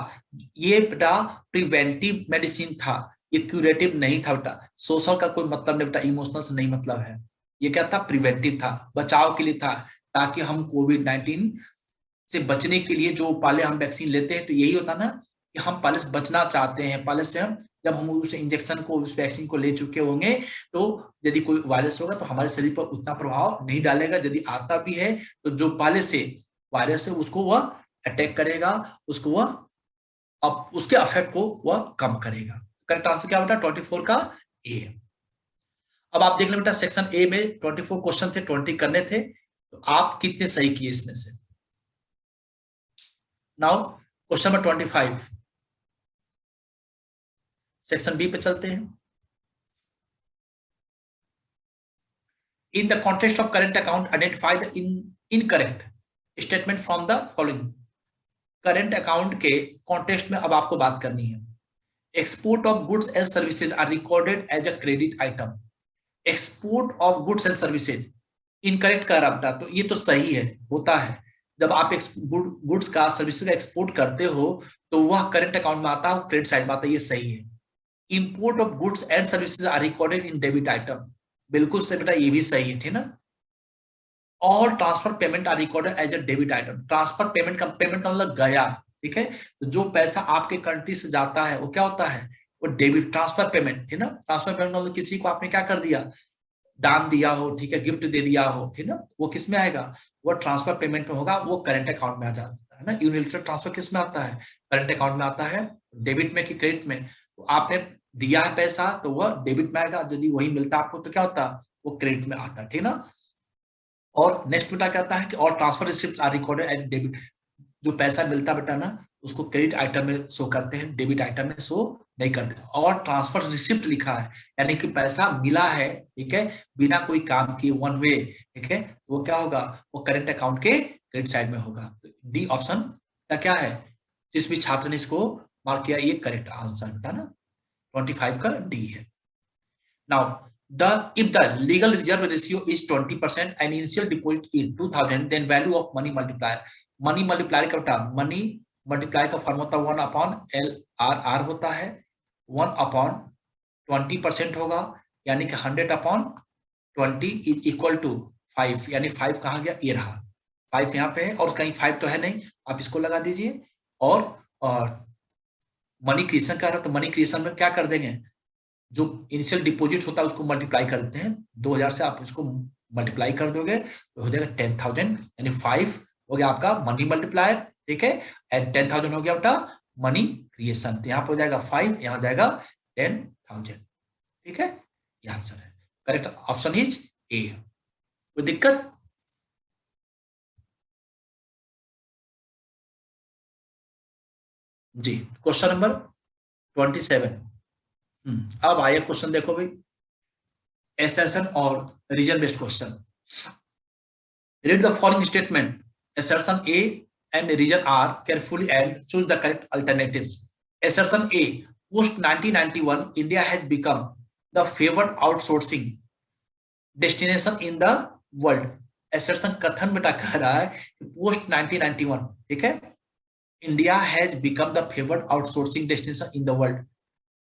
Speaker 1: ये बेटा प्रिवेंटिव मेडिसिन था, ये क्यूरेटिव नहीं था बेटा। सोशल का कोई मतलब नहीं बेटा, इमोशनल से नहीं मतलब है। ये क्या था, प्रिवेंटिव था, बचाव के लिए था, ताकि हम कोविड-19 से बचने के लिए जो पहले हम वैक्सीन लेते हैं, तो यही होता ना कि हम पहले से बचना चाहते हैं, पहले से हम जब हम उस इंजेक्शन को, उस वैक्सीन को ले चुके होंगे, तो यदि कोई वायरस होगा तो हमारे शरीर पर उतना प्रभाव नहीं डालेगा। यदि आता भी है तो जो पहले से वायरस है उसको वह अटैक करेगा, उसको वह अब उसके इफेक्ट को वह कम करेगा। करेक्ट आंसर क्या बेटा 24 का ए। अब आप देख लें बेटा सेक्शन ए में 24 क्वेश्चन थे, 20 करने थे, तो आप कितने सही किए इसमें से। Now question number 25 section B पे चलते हैं। In the context of current account identify the incorrect statement from the following. Current account के कॉन्टेक्स्ट में अब आपको बात करनी है। Export of goods and services are recorded as a credit item. Export of goods and services incorrect कर रहा, तो ये तो सही है, होता है। जब आप गुड्स का, सर्विसेज का एक्सपोर्ट करते हो तो वह करेंट अकाउंट में आता है, क्रेडिट साइड में आता है, ये सही है। Import of goods and services are recorded in debit item, बिल्कुल सही बेटा, ये भी सही है, ठीक ना। All transfer payment are recorded as a debit item. Transfer payment का मतलब गया, ठीक है। तो जो पैसा आपके कंट्री से जाता है वो क्या होता है, वो डेबिट ट्रांसफर पेमेंट, ठीक ना। ट्रांसफर पेमेंट मतलब किसी को आपने क्या कर दिया, दान दिया हो, ठीक है, गिफ्ट दे दिया हो, ठीक ना, वो किस में आएगा, वो ट्रांसफर पेमेंट में होगा, वो करंट अकाउंट में आ जाता है ना। यूनिलैटरल ट्रांसफर किस में आता है, करंट अकाउंट में आता है, डेबिट में कि क्रेडिट में। तो आपने दिया है पैसा तो वह डेबिट में आएगा, यदि वही मिलता आपको तो क्या होता, वो क्रेडिट में आता, ठीक ना। और नेक्स्ट बेटा क्या आता है कि और transfer receipt are recorded as debit. जो पैसा मिलता बेटा ना उसको क्रेडिट आइटम में शो करते हैं, डेबिट आइटम में शो नहीं करते। और ट्रांसफर रिसिप्ट लिखा है यानी कि पैसा मिला है, ठीक है, बिना कोई काम किए, वन वे, ठीक है, तो वो क्या होगा, वो करंट अकाउंट के क्रेडिट साइड में होगा। डी ऑप्शन का क्या है, जिस भी छात्र ने इसको मार्क किया ये करेक्ट आंसर बेटा ना 25 का डी है। Now if the legal reserve ratio is 20% and initial deposit is 2000, then value of money multiplier। Money multiplier का बेटा, मनी मल्टीप्लाई का फॉर्म होता है 1/LRR होता है, 1/20% होगा, यानी कि 100/20 इज इक्वल टू 5, यानी 5 कहाँ गया, ये रहा 5 यहाँ पे है, और कहीं 5 तो है नहीं, आप इसको लगा दीजिए। और मनी क्रिएशन का रहा, तो मनी क्रिएशन में क्या कर देंगे, जो इनिशियल डिपॉजिट होता है उसको मल्टीप्लाई करते हैं, 2000 से आप इसको मल्टीप्लाई कर दोगे तो हो जाएगा 10,000, यानी 5 हो गया आपका मनी मल्टीप्लायर, ठीक है, एंड 10,000 हो गया बेटा मनी क्रिएशन। तो यहाँ पर हो जाएगा 5, यहाँ हो जाएगा 10,000, ठीक है, ये आंसर है। Correct option is a. कोई दिक्कत, जी। Question number 27। अब आइए क्वेश्चन देखो भाई, assertion और reason based question. Read the following statement. Assertion A and reason R carefully and choose the correct alternatives. Assertion A. Post 1991, India has become the favored outsourcing destination in the world. Assertion कथन बेटा कह रहा है कि post 1991, ठीक है, India has become the favored outsourcing destination in the world।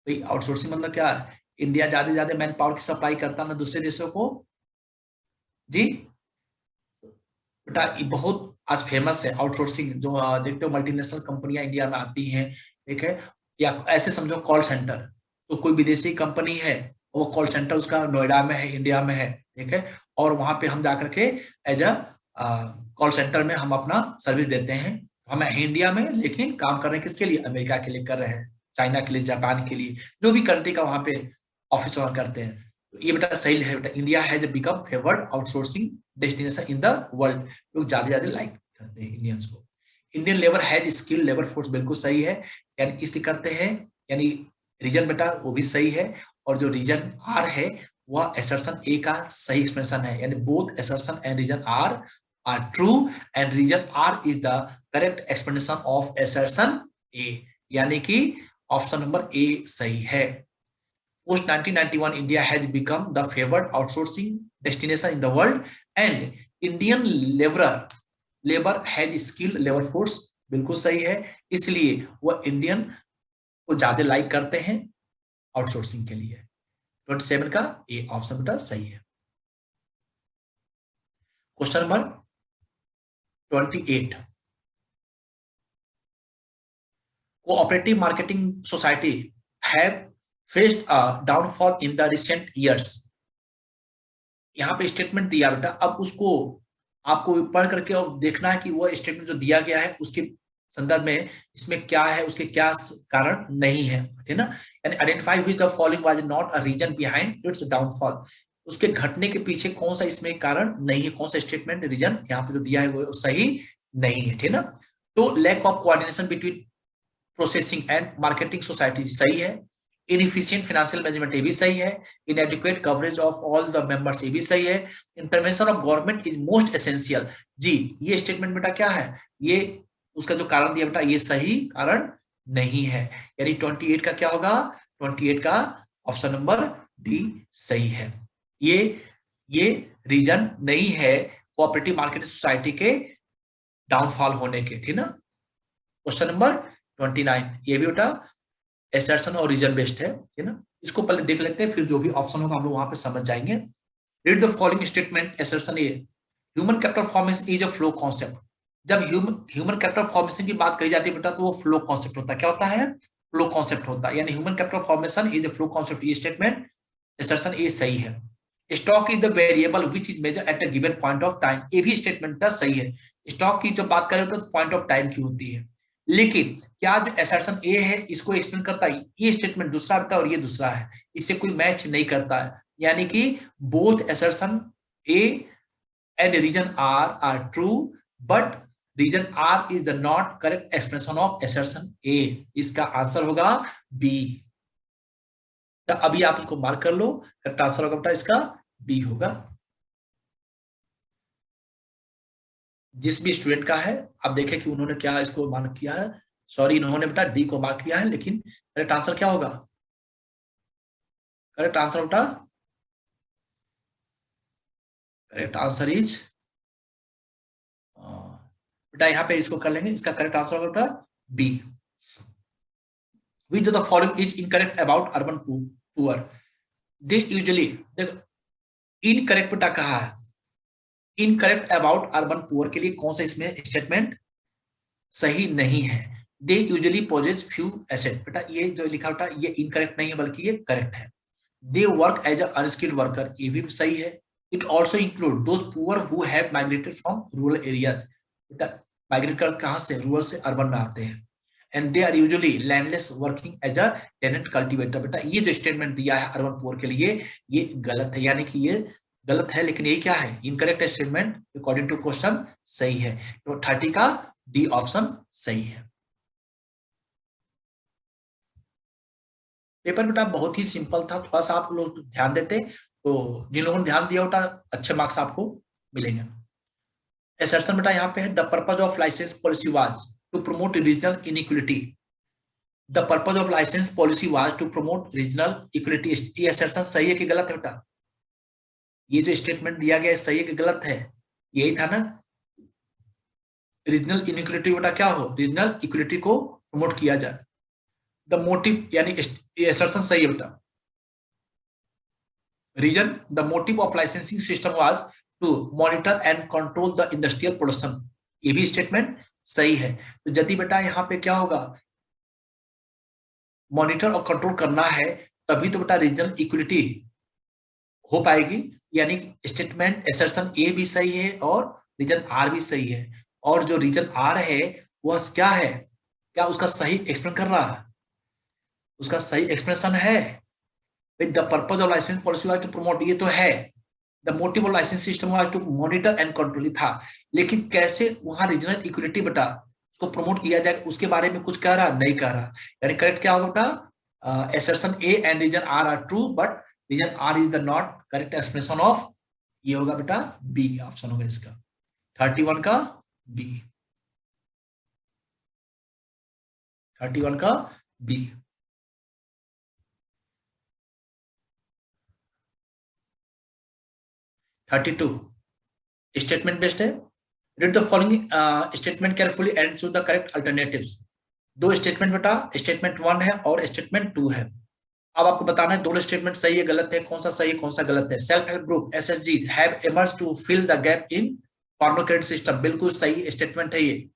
Speaker 1: भाई आउटसोर्सिंग मतलब क्या है, इंडिया ज्यादा से ज्यादा मैन पावर की सप्लाई करता ना दूसरे देशों को, जी बेटा ये बहुत आज फेमस है आउटसोर्सिंग। जो देखते हो मल्टीनेशनल कंपनियां इंडिया में आती हैं, ठीक है, या ऐसे समझो कॉल सेंटर, तो कोई विदेशी कंपनी है, वो कॉल सेंटर उसका नोएडा में है, इंडिया में है, ठीक है, और वहां पे हम जाकर के एज अ कॉल सेंटर में हम अपना सर्विस देते हैं। हम इंडिया में लेकिन काम कर रहे हैं किसके लिए, अमेरिका के लिए कर रहे हैं, चाइना के लिए, जापान के लिए, जो भी कंट्री का वहां पे ऑफिस वहां करते हैं। तो ये बेटा सही है बेटा, India has become favoured outsourcing destination in the world. लोग ज्यादा लाइक करते हैं इंडियंस को। Indian labour has skilled labour force, बिल्कुल सही है, यानी इसलिए करते हैं, यानी रीजन बेटा वो भी सही है। और जो रीजन आर है वह असर्शन ए का सही एक्सप्रेशन है, यानी both assertion and reason are true and reason are is the correct explanation of assertion A, यानी कि ऑप्शन नंबर ए सही है। Post 1991, India has become the favored outsourcing destination in the world, and Indian labor has skilled labor force, बिल्कुल सही है, इसलिए वो इंडियन को ज्यादा लाइक करते हैं आउटसोर्सिंग के लिए। 27 का ए ऑप्शन बेटा सही है। Question number 28 cooperative marketing society have faced a downfall in the recent years. यहाँ पे स्टेटमेंट दिया बेटा, अब उसको आपको पढ़ करके और देखना है कि वो स्टेटमेंट जो दिया गया है उसके संदर्भ में इसमें क्या है, उसके क्या कारण नहीं है, ठीक ना। यानी identify which the following was not a reason behind its downfall, उसके घटने के पीछे कौन सा इसमें कारण नहीं है, कौन सा स्टेटमेंट रीजन यहाँ पे जो दिया है वो सही नहीं है, ठीक ना। तो lack of coordination between processing and marketing society सही है, इनएफिशिएंट फाइनेंशियल मैनेजमेंट ये भी सही है, inadequate coverage of all the members ये भी सही है, intervention of government is most essential. जी ये स्टेटमेंट बेटा क्या है, ये उसका जो कारण दिया बेटा ये सही कारण नहीं है, यानी 28 का क्या होगा, 28 का ऑप्शन नंबर डी सही है। ये रीजन नहीं है कोऑपरेटिव मार्केटिंग सोसाइटी के डाउनफॉल होने के, ठीक ना। क्वेश्चन नंबर 29 ये भी बेटा एसर्शन और रीजन बेस्ड है, ठीक ना। इसको पहले देख लेते हैं, फिर जो भी ऑप्शन होगा हम लोग वहां पे समझ जाएंगे। Read the following statement. Assertion A, human capital formation is a flow concept. जब ह्यूमन कैपिटल फॉर्मेशन की बात कही जाती है बेटा तो वो फ्लो कॉन्सेप्ट होता है, क्या होता है, फ्लो कॉन्सेप्ट होता है, यानी human capital formation is a flow concept, ये स्टेटमेंट एसर्शन ए सही है। Stock is the variable which is measure at a given point of time, ये भी स्टेटमेंट का सही है। स्टॉक की जब बात करें तो पॉइंट ऑफ टाइम की होती है, लेकिन क्या जो असर्शन ए है इसको एक्सप्लेन करता है, ये स्टेटमेंट दूसरा होता है और ये दूसरा है, इससे कोई मैच नहीं करता है, यानी कि both assertion A and reason are true but reason are is the not correct expression of assertion A, इसका आंसर होगा बी। तो अभी आप इसको मार्क कर लो, करेक्ट आंसर होगा बेटा इसका बी होगा। जिस भी स्टूडेंट का है आप देखें कि उन्होंने क्या इसको मार्क किया है, सॉरी इन्होंने बेटा डी को मार्क किया है, लेकिन करेक्ट आंसर क्या होगा, करेक्ट आंसर बेटा, करेक्ट आंसर इज बेटा यहाँ पे इसको कर लेंगे, इसका करेक्ट आंसर होगा बेटा B. Which the following is incorrect about urban poor. They usually, देखो इनकरेक्ट बेटा कहा है, इनकरेक्ट अबाउट अर्बन पुअर के लिए कौन सा इसमें स्टेटमेंट सही नहीं है। They usually possess few asset, बेटा ये जो लिखा बेटा ये इनकरेक्ट नहीं है बल्कि ये करेक्ट है। They work as a unskilled worker, ये भी सही है। It also include those poor who have migrated from rural areas, बेटा माइग्रेट कर कहां से, रूरल से अर्बन में आते हैं। And they are usually landless working as a tenant cultivator, बेटा ये जो स्टेटमेंट दिया है अर्बन पुअर के लिए ये गलत है, यानी कि ये गलत है, लेकिन ये क्या है incorrect statement according to question सही है। तो 30 का डी ऑप्शन सही है। पेपर बेटा बहुत ही सिंपल था, थोड़ा सा आप लोग ध्यान देते तो जिन लोगों ने ध्यान दिया बेटा अच्छे मार्क्स आपको मिलेंगे। असर्शन बेटा यहाँ पे है, the purpose of licence policy was to promote regional inequality. The purpose of licence policy was to promote regional equality, ये असर्शन सही है कि गलत है बेटा, ये जो स्टेटमेंट दिया गया है सही है कि गलत है, यही था ना। रीजनल इनइक्वलिटी बेटा क्या हो, रीजनल इक्वलिटी को प्रमोट किया जाए। द मोटिव, यानी ये असर्शन सही है बेटा। Reason, the motive of licensing system was to monitor and control the industrial production, ये भी स्टेटमेंट सही है। तो यदि बेटा यहाँ पे क्या होगा, मॉनिटर और कंट्रोल करना है तभी तो बेटा रीजनल इक्वलिटी हो पाएगी, यानी स्टेटमेंट असर्शन ए भी सही है और रीजन आर भी सही है। और जो रीजन आर है वह क्या है, क्या उसका सही एक्सप्लेन कर रहा है, उसका सही एक्सप्रेशन है। The purpose of licence policy was to promote, ये तो है। The motive of licence system was to monitor and control था, लेकिन कैसे वहां रीजनल इक्विलिटी बेटा उसको प्रमोट किया जाए उसके बारे में कुछ कह रहा नहीं कह रहा, यानी करेक्ट क्या होगा बेटा, assertion A and reason are true but reason are is the not correct expression of, ये होगा बेटा बी ऑप्शन होगा इसका 31 का बी, 31 का B. Thirty two statement based है। Read the following statement carefully and choose the correct alternatives. दो स्टेटमेंट बेटा, स्टेटमेंट 1 है और स्टेटमेंट 2 है। अब आपको बताना है दोनों स्टेटमेंट सही है गलत है, कौन सा सही है कौन सा गलत है। Self help group SHG have emerged to fill the gap in formal credit system, बिल्कुल सही स्टेटमेंट है ये।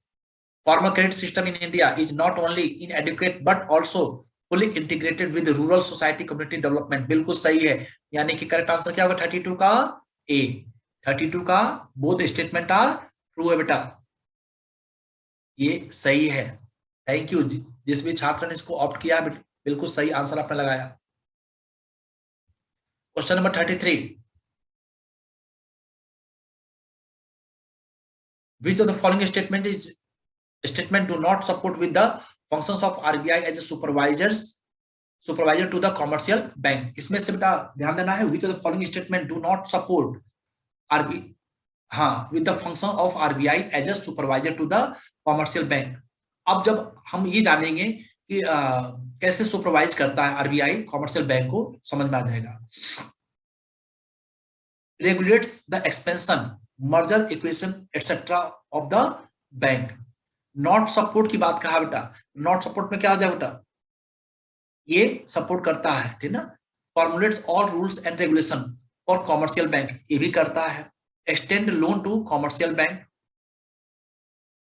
Speaker 1: Formal credit system in India is not only inadequate but also fully integrated with rural society community development, बिल्कुल सही है। यानी कि करेक्ट आंसर क्या होगा 32 का ए। 32 का बोथ स्टेटमेंट आर ट्रू है बेटा, ये सही है। थैंक यू जिस भी छात्र ने इसको ऑप्ट किया, बिल्कुल सही आंसर आपने लगाया। Question number 33, which of the following statement do not support with the functions of RBI as a supervisor to the commercial bank? इसमें से बेटा ध्यान देना है, which of the following statement do not support RBI, हाँ, with the function of RBI as a supervisor to the commercial bank। अब जब हम ये जानेंगे कि कैसे सुपरवाइज करता है आरबीआई कॉमर्शियल बैंक को, समझ में आ जाएगा। Regulates the expansion, merger, acquisition etcetera of the bank. Not support की बात कहा बेटा, नॉट सपोर्ट में क्या आ जाए बेटा, ये सपोर्ट करता है, ठीक ना। Formulates all rules and regulation for commercial bank, ये भी करता है। Extend loan to commercial bank,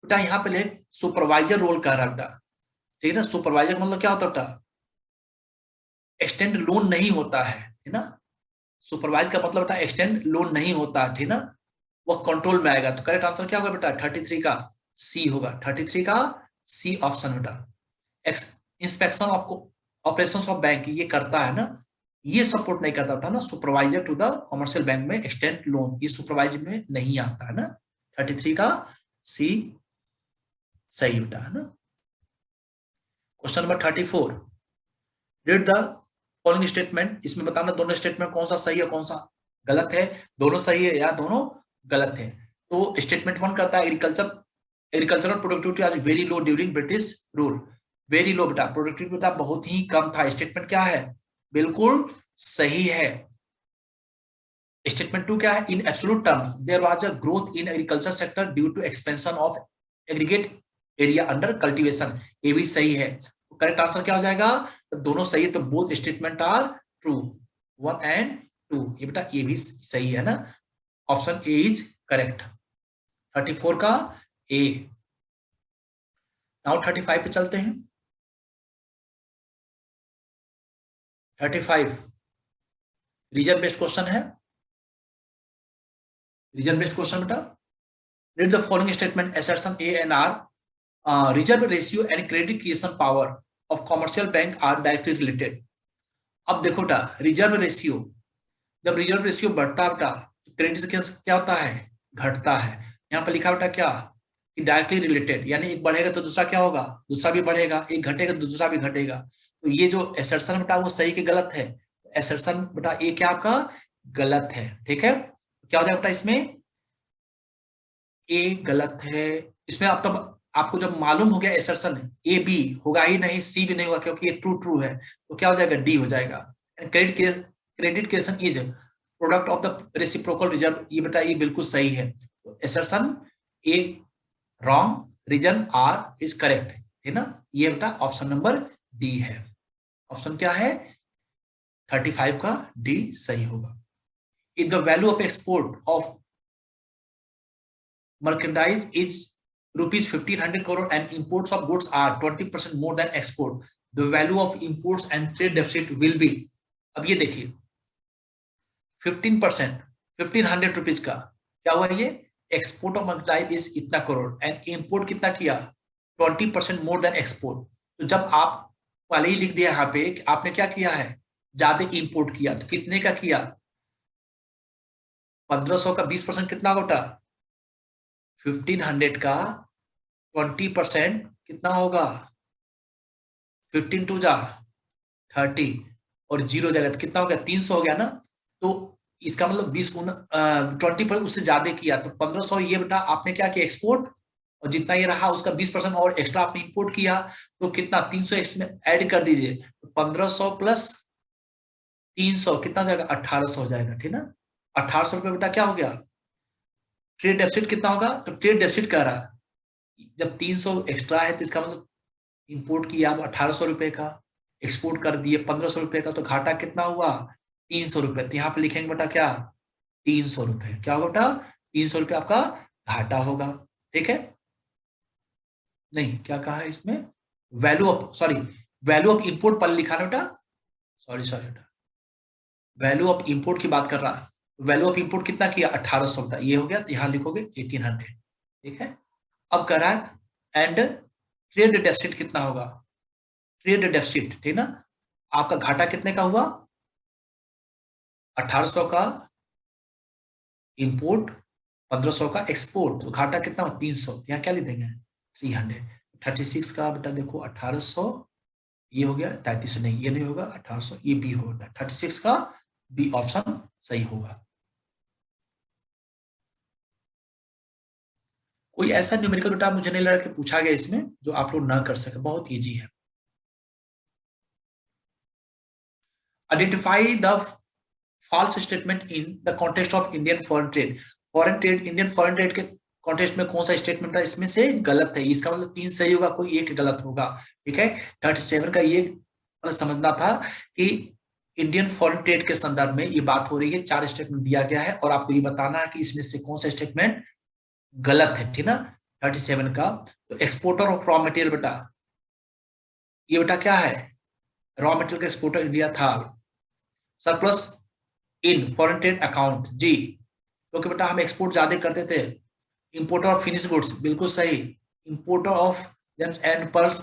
Speaker 1: बेटा यहाँ पे ले सुपरवाइजर रोल कर रहा है बेटा, ठीक है ना। सुपरवाइजर का मतलब क्या होता है बेटा, एक्सटेंड लोन नहीं होता है, ठीक ना। सुपरवाइज का मतलब बेटा एक्सटेंड लोन नहीं होता, ठीक ना, वो कंट्रोल में आएगा। तो करेक्ट आंसर क्या होगा बेटा 33 का सी होगा, 33 का सी ऑप्शन बेटा। Inspection of operations of bank ये करता है ना, ये सपोर्ट नहीं करता बेटा ना, supervisor to the commercial bank में एक्सटेंड लोन, ये सुपरवाइजर में नहीं आता है ना। 33 का सी सही बेटा है ना। Question number 34, read the following statement, इसमें बताना दोनों स्टेटमेंट कौन सा सही है कौन सा गलत है, दोनों सही है या दोनों गलत है। तो स्टेटमेंट 1 कहता है एग्रीकल्चरल प्रोडक्टिविटी आज very low during British rule, very low बेटा, प्रोडक्टिविटी बेटा बहुत ही कम था। स्टेटमेंट क्या है, बिल्कुल सही है। स्टेटमेंट 2 क्या है, in absolute terms there was a growth in agriculture sector due to expansion of aggregate area under cultivation, ये भी सही है। करेक्ट आंसर क्या हो जाएगा, तो दोनों सही है, तो both statement are true, 1 and 2, ये बेटा ये भी सही है ना, ऑप्शन ए इज करेक्ट। 34 का ए। नाउ 35 पे चलते हैं। 35 रीजन बेस्ड क्वेश्चन है, रीजन बेस्ड क्वेश्चन बेटा। Read the following statement, assertion A and R, reserve ratio and credit creation power of commercial bank are directly related। अब देखो बेटा रिजर्व रेशियो, जब रिजर्व रेशियो बढ़ता है बेटा तो क्रेडिट क्या होता है, घटता है। यहाँ पर लिखा बेटा क्या कि डायरेक्टली रिलेटेड, यानी एक बढ़ेगा तो दूसरा क्या होगा, दूसरा भी बढ़ेगा, एक घटेगा तो दूसरा भी घटेगा। तो ये जो एसर्शन बेटा वो सही के गलत है, एसर्शन बेटा ए क्या आपका गलत है, ठीक है। क्या हो जाएगा बेटा इसमें, ए गलत है। इसमें अब तब आपको जब मालूम हो गया एसर्शन ए बी होगा ही नहीं, सी भी नहीं होगा, क्योंकि ये ट्रू ट्रू है, तो क्या हो जाएगा डी हो जाएगा। Credit creation is product of the reciprocal reserve, ये बेटा ये बिल्कुल सही है। तो assertion A wrong, reason are is correct, है ना। ये बेटा ऑप्शन नंबर डी है। ऑप्शन क्या है 35 का डी सही होगा। If the value of export of merchandise is rupees 1500 crore and imports of goods are 20% more than export, the value of imports and trade deficit will be। अब ये देखिए 15% 1500 रुपीज का क्या हुआ, ये एक्सपोर्ट ऑफ मर्केंडाइज इज इतना करोड़ एंड इंपोर्ट कितना किया 20% मोर देन एक्सपोर्ट। तो जब आप पहले ही लिख दिया यहाँ पे कि आपने क्या किया है, ज्यादा इंपोर्ट किया, तो कितने का किया 1500 का 20% कितना होगा, 1500 का 20% कितना होगा 15 टू जा 30 और 0 जगह कितना हो गया 300 हो गया ना। तो इसका मतलब 20% उससे ज्यादा किया, तो 1500 ये बेटा आपने क्या किया एक्सपोर्ट, और जितना ये रहा उसका 20% और एक्स्ट्रा आपने इंपोर्ट किया, तो कितना 300 ऐड कर दीजिए, तो 1500 प्लस 300 कितना जाएगा 1800 हो जाएगा, ठीक ना। 1800 रुपये बेटा क्या हो गया, ट्रेड डेफिसिट कितना होगा, तो ट्रेड डेफिसिट कह रहा है जब 300 एक्स्ट्रा है तो इसका मतलब इंपोर्ट किया आप 1800 रुपए का, एक्सपोर्ट कर दिए 1500 रुपए का, तो घाटा कितना हुआ 300 रुपए। तो यहाँ पे लिखेंगे बेटा क्या 300 रुपए, क्या होगा बेटा 300 रुपए आपका घाटा होगा, ठीक है। नहीं, क्या कहा है इसमें, वैल्यू ऑफ इंपोर्ट पर लिखा ना बेटा, सॉरी बेटा, वैल्यू ऑफ इंपोर्ट की बात कर रहा है। वैल्यू ऑफ इंपोर्ट कितना किया, 1800 का, ये हो गया, तो यहां लिखोगे 1800, ठीक है। अब कह रहा है एंड ट्रेड डेफिसिट कितना होगा, ट्रेड डेफिसिट, ठीक ना, आपका घाटा कितने का हुआ, 1800 का इंपोर्ट, 1500 का एक्सपोर्ट, तो घाटा कितना हो 300, यहाँ क्या लिख देंगे 300। 36 का बेटा देखो 1800, ये हो गया 3300, नहीं ये नहीं होगा 1800, ये बी होगा, 36 का बी ऑप्शन सही होगा। कोई ऐसा न्यूमेरिकल बेटा मुझे नहीं लगा कि पूछा गया इसमें जो आप लोग ना कर सके, बहुत इजी है। Identify the false statement in the context of Indian foreign trade. Foreign trade, Indian foreign trade के कॉन्टेक्स्ट में कौन सा स्टेटमेंट है इसमें से गलत है, इसका मतलब 3 सही होगा, कोई एक गलत होगा, ठीक है। 37 का ये मतलब समझना था कि इंडियन फॉरेन ट्रेड के संदर्भ में ये बात हो रही है, 4 स्टेटमेंट दिया गया है और आपको ये बताना है कि इसमें से कौन सा स्टेटमेंट गलत है, ठीक ना। 37 का, तो एक्सपोर्टर ऑफ रॉ मटेरियल बेटा, ये बेटा क्या है, रॉ मटेरियल का एक्सपोर्टर इंडिया था। Surplus in foreign trade account, जी, क्योंकि बेटा हम एक्सपोर्ट ज्यादा करते थे। इंपोर्टर ऑफ फिनिश गुड्स, बिल्कुल सही, importer of James and pearls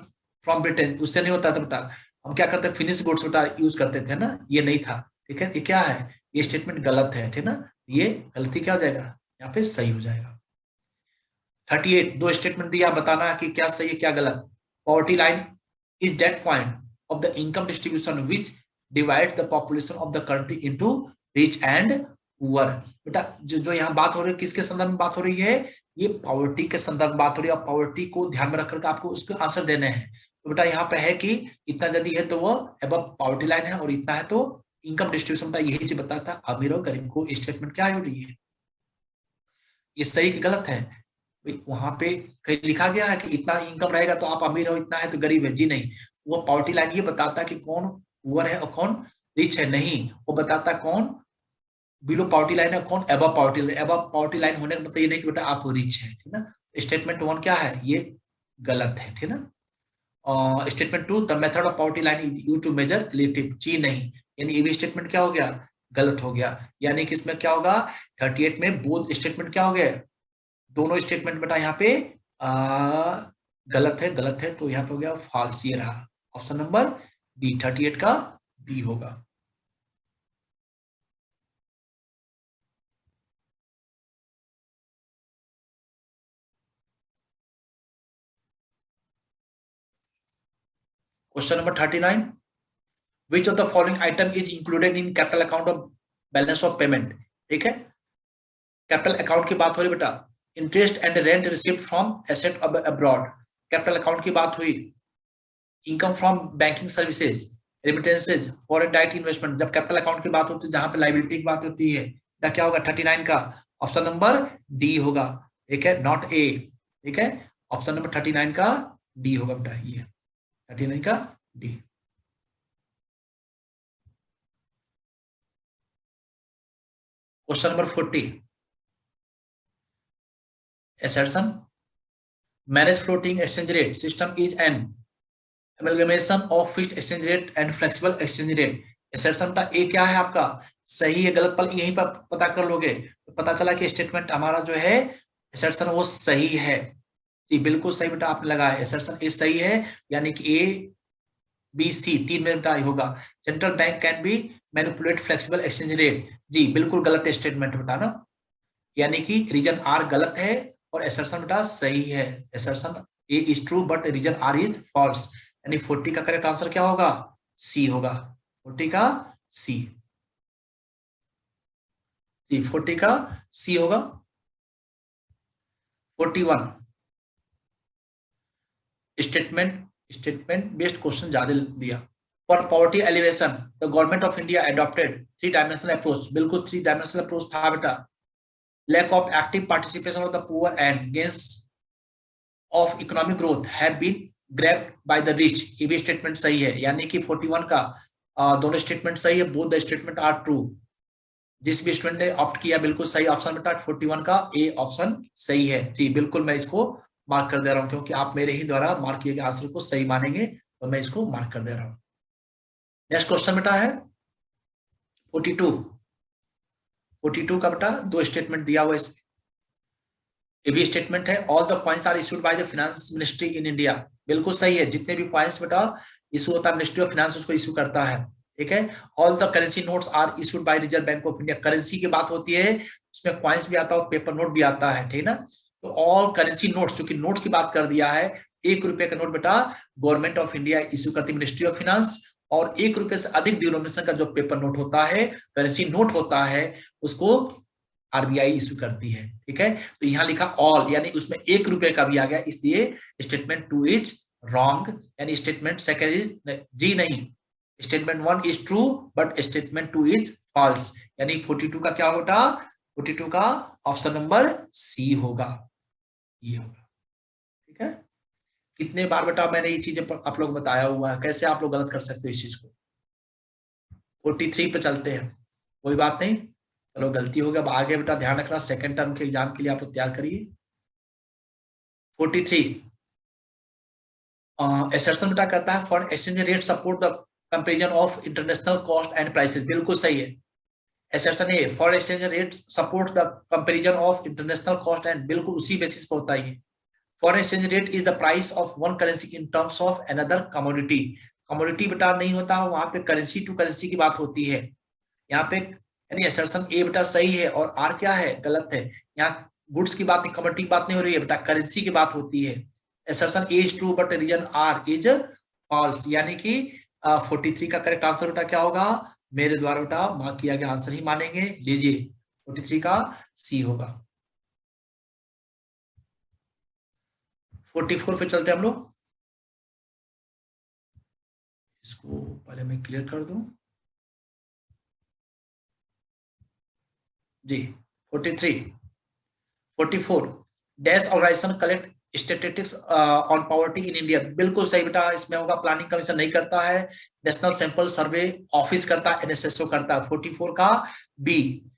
Speaker 1: from Britain, उससे नहीं होता था बेटा, हम क्या करते, फिनिश गुड्स बेटा यूज करते थे ना, ये नहीं था, ठीक है। ये क्या है, ये स्टेटमेंट गलत है, ठीक ना, ये गलती क्या हो जाएगा, यहाँ पे सही हो जाएगा। 38, दो स्टेटमेंट दिया, बताना कि क्या सही है क्या गलत। Poverty line is that point of the income distribution which divides the population of the country into rich and poor. बेटा जो यहाँ बात हो रही है, किसके संदर्भ में बात हो रही है, ये पॉवर्टी के संदर्भ में बात हो रही है, और पॉवर्टी को ध्यान में रखकर आपको उसके आंसर देने हैं। तो बेटा यहाँ पे है कि इतना यदि है तो वो अबव पॉवर्टी लाइन है, और इतना है तो इनकम डिस्ट्रीब्यूशन का, यही चीज बताता है अमीर और गरीब को स्टेटमेंट क्या हो रही है, ये सही कि गलत है। वहां पे कहीं लिखा गया है कि इतना इनकम रहेगा तो आप अमीर हो, इतना है तो गरीब है, जी नहीं। वो पॉवर्टी लाइन ये बताता है कि कौन पुअर है और कौन रिच है, नहीं, वो बताता है कौन बिलो पॉवर्टी लाइन है, कौन above poverty line. Above poverty line होने का मतलब ये नहीं कि बेटा आप रिच है, ठीक ना। स्टेटमेंट 1 क्या है, ये गलत है, ठीक ना। Statement 2, the method of poverty line is used to measure relative, जी नहीं, यानी ये भी स्टेटमेंट क्या हो गया, गलत हो गया। यानी कि इसमें क्या होगा, 38 में बोथ स्टेटमेंट क्या हो गया, दोनों स्टेटमेंट बेटा यहाँ पे गलत है, तो यहाँ पे हो गया फॉल्स, ये रहा ऑप्शन नंबर डी, 38 का बी होगा। Question number 39, which of the following item is included in capital account of balance of payment, ठीक है। कैपिटल अकाउंट की बात हो रही बेटा, interest and rent received from asset abroad, capital account की बात हुई। Income from banking services, remittances, foreign direct investment, जब कैपिटल अकाउंट की बात होती है, जहां पे लायबिलिटी की बात होती है, क्या होगा 39 का ऑप्शन नंबर डी होगा, ठीक है, नॉट ए, ठीक है, ऑप्शन नंबर 39 का डी होगा बेटा, ये 39 का D. Question number 40, assertion manage floating exchange rate system is an amalgamation of fixed exchange rate and flexible exchange rate। assertion का ए क्या है आपका, सही है गलत पल यहीं पर पता कर लोगे, तो पता चला कि स्टेटमेंट हमारा जो है assertion वो सही है, जी बिल्कुल सही बेटा आपने लगाया, assertion ए सही है, यानी कि ए बी सी 3 में बेटा होगा। Central bank can be manipulate flexible exchange rate, जी बिल्कुल गलत स्टेटमेंट बेटा ना, यानी कि रीजन आर गलत है और एसर्शन बेटा सही है। Assertion A is true but reason are is false, यानी 40 का करेक्ट आंसर क्या होगा, सी होगा, 40 का सी, जी 40 का सी होगा। 41, स्टेटमेंट स्टेटमेंट बेस्ड क्वेश्चन ज्यादा दिया। For poverty alleviation the government of India adopted 3 dimensional approach, बिल्कुल 3 डायमेंशनल अप्रोच था बेटा। lack of active participation of the poor and gains of economic growth have been grabbed by the rich, ये भी स्टेटमेंट सही है, यानी कि 41 का दोनों स्टेटमेंट सही है, both the statement are true. जिस भी स्टूडेंट ने ऑप्ट किया बिल्कुल सही ऑप्शन बेटा 41 का ए ऑप्शन सही है जी। बिल्कुल मैं इसको मार्क कर दे रहा हूं क्योंकि आप मेरे ही द्वारा मार्क किए गए आंसर को सही मानेंगे, तो मैं इसको मार्क कर दे रहा हूं। नेक्स्ट क्वेश्चन बेटा है 42 का बेटा दो स्टेटमेंट दिया हुआ इसमें। ये भी स्टेटमेंट है, all the coins are issued by the finance ministry in India. बिल्कुल सही है, जितने भी कॉइन्स बेटा इशू होता है मिनिस्ट्री ऑफ फाइनेंस उसको इशू करता है, ठीक है। All the currency notes are issued by Reserve Bank of India. Currency की बात होती है उसमें कॉइन्स भी आता है और पेपर नोट भी आता है, ठीक है ना। तो ऑल करेंसी नोट्स, क्योंकि नोट्स की बात कर दिया है, 1 रुपए का नोट बेटा गवर्नमेंट ऑफ इंडिया इशू करती है, मिनिस्ट्री ऑफ फाइनेंस। और 1 रुपए से अधिक डिनोमिनेशन का जो पेपर नोट होता है, करेंसी नोट होता है, उसको आरबीआई इशू करती है, ठीक है। तो यहां लिखा ऑल, यानी उसमें 1 रुपए का भी आ गया, इसलिए स्टेटमेंट 2 इज रॉन्ग, यानी स्टेटमेंट सेकंड इज जी नहीं, statement 1 is true but statement 2 is false, यानी 42 का क्या होगा, 42 का ऑप्शन नंबर सी होगा, ये होगा, ठीक है। कितने बार बेटा मैंने ये चीजें आप लोग बताया हुआ है, कैसे आप लोग गलत कर सकते हो इस चीज को। 43 पे चलते हैं, कोई बात नहीं, चलो गलती हो गया, अब आगे बेटा ध्यान रखना, सेकंड टर्म के एग्जाम के लिए आप लोग तैयार करिए। 43 एसर्शन बेटा कहता है foreign exchange rate support the comparison of international cost and prices. बिल्कुल सही है, assertion a foreign exchange rate support the comparison of international cost and, बिल्कुल उसी बेसिस पर होता है। Foreign exchange rate is the price of one currency in terms of another commodity. Commodity बेटा नहीं होता, वहां पे करेंसी टू करेंसी की बात होती है, यहाँ पे यानी असर्शन ए बेटा सही है और आर क्या है, गलत है। यहाँ गुड्स की बात नहीं, कमोडिटी की बात नहीं हो रही है बेटा, करेंसी की बात होती है। Assertion A is true but reason are is false, यानी कि 43 का करेक्ट आंसर बेटा क्या होगा, मेरे द्वारा बेटा मार्क किया गया आंसर ही मानेंगे, लीजिए 43 का सी होगा। 44 पे चलते हम लोग, इसको पहले मैं क्लियर कर दूं जी। 44 dash organisation collect statistics on poverty in India. बिल्कुल सही बेटा, इसमें होगा प्लानिंग कमीशन नहीं करता है, नेशनल सैंपल सर्वे ऑफिस करता है, एनएसएसओ करता है। 44 का B,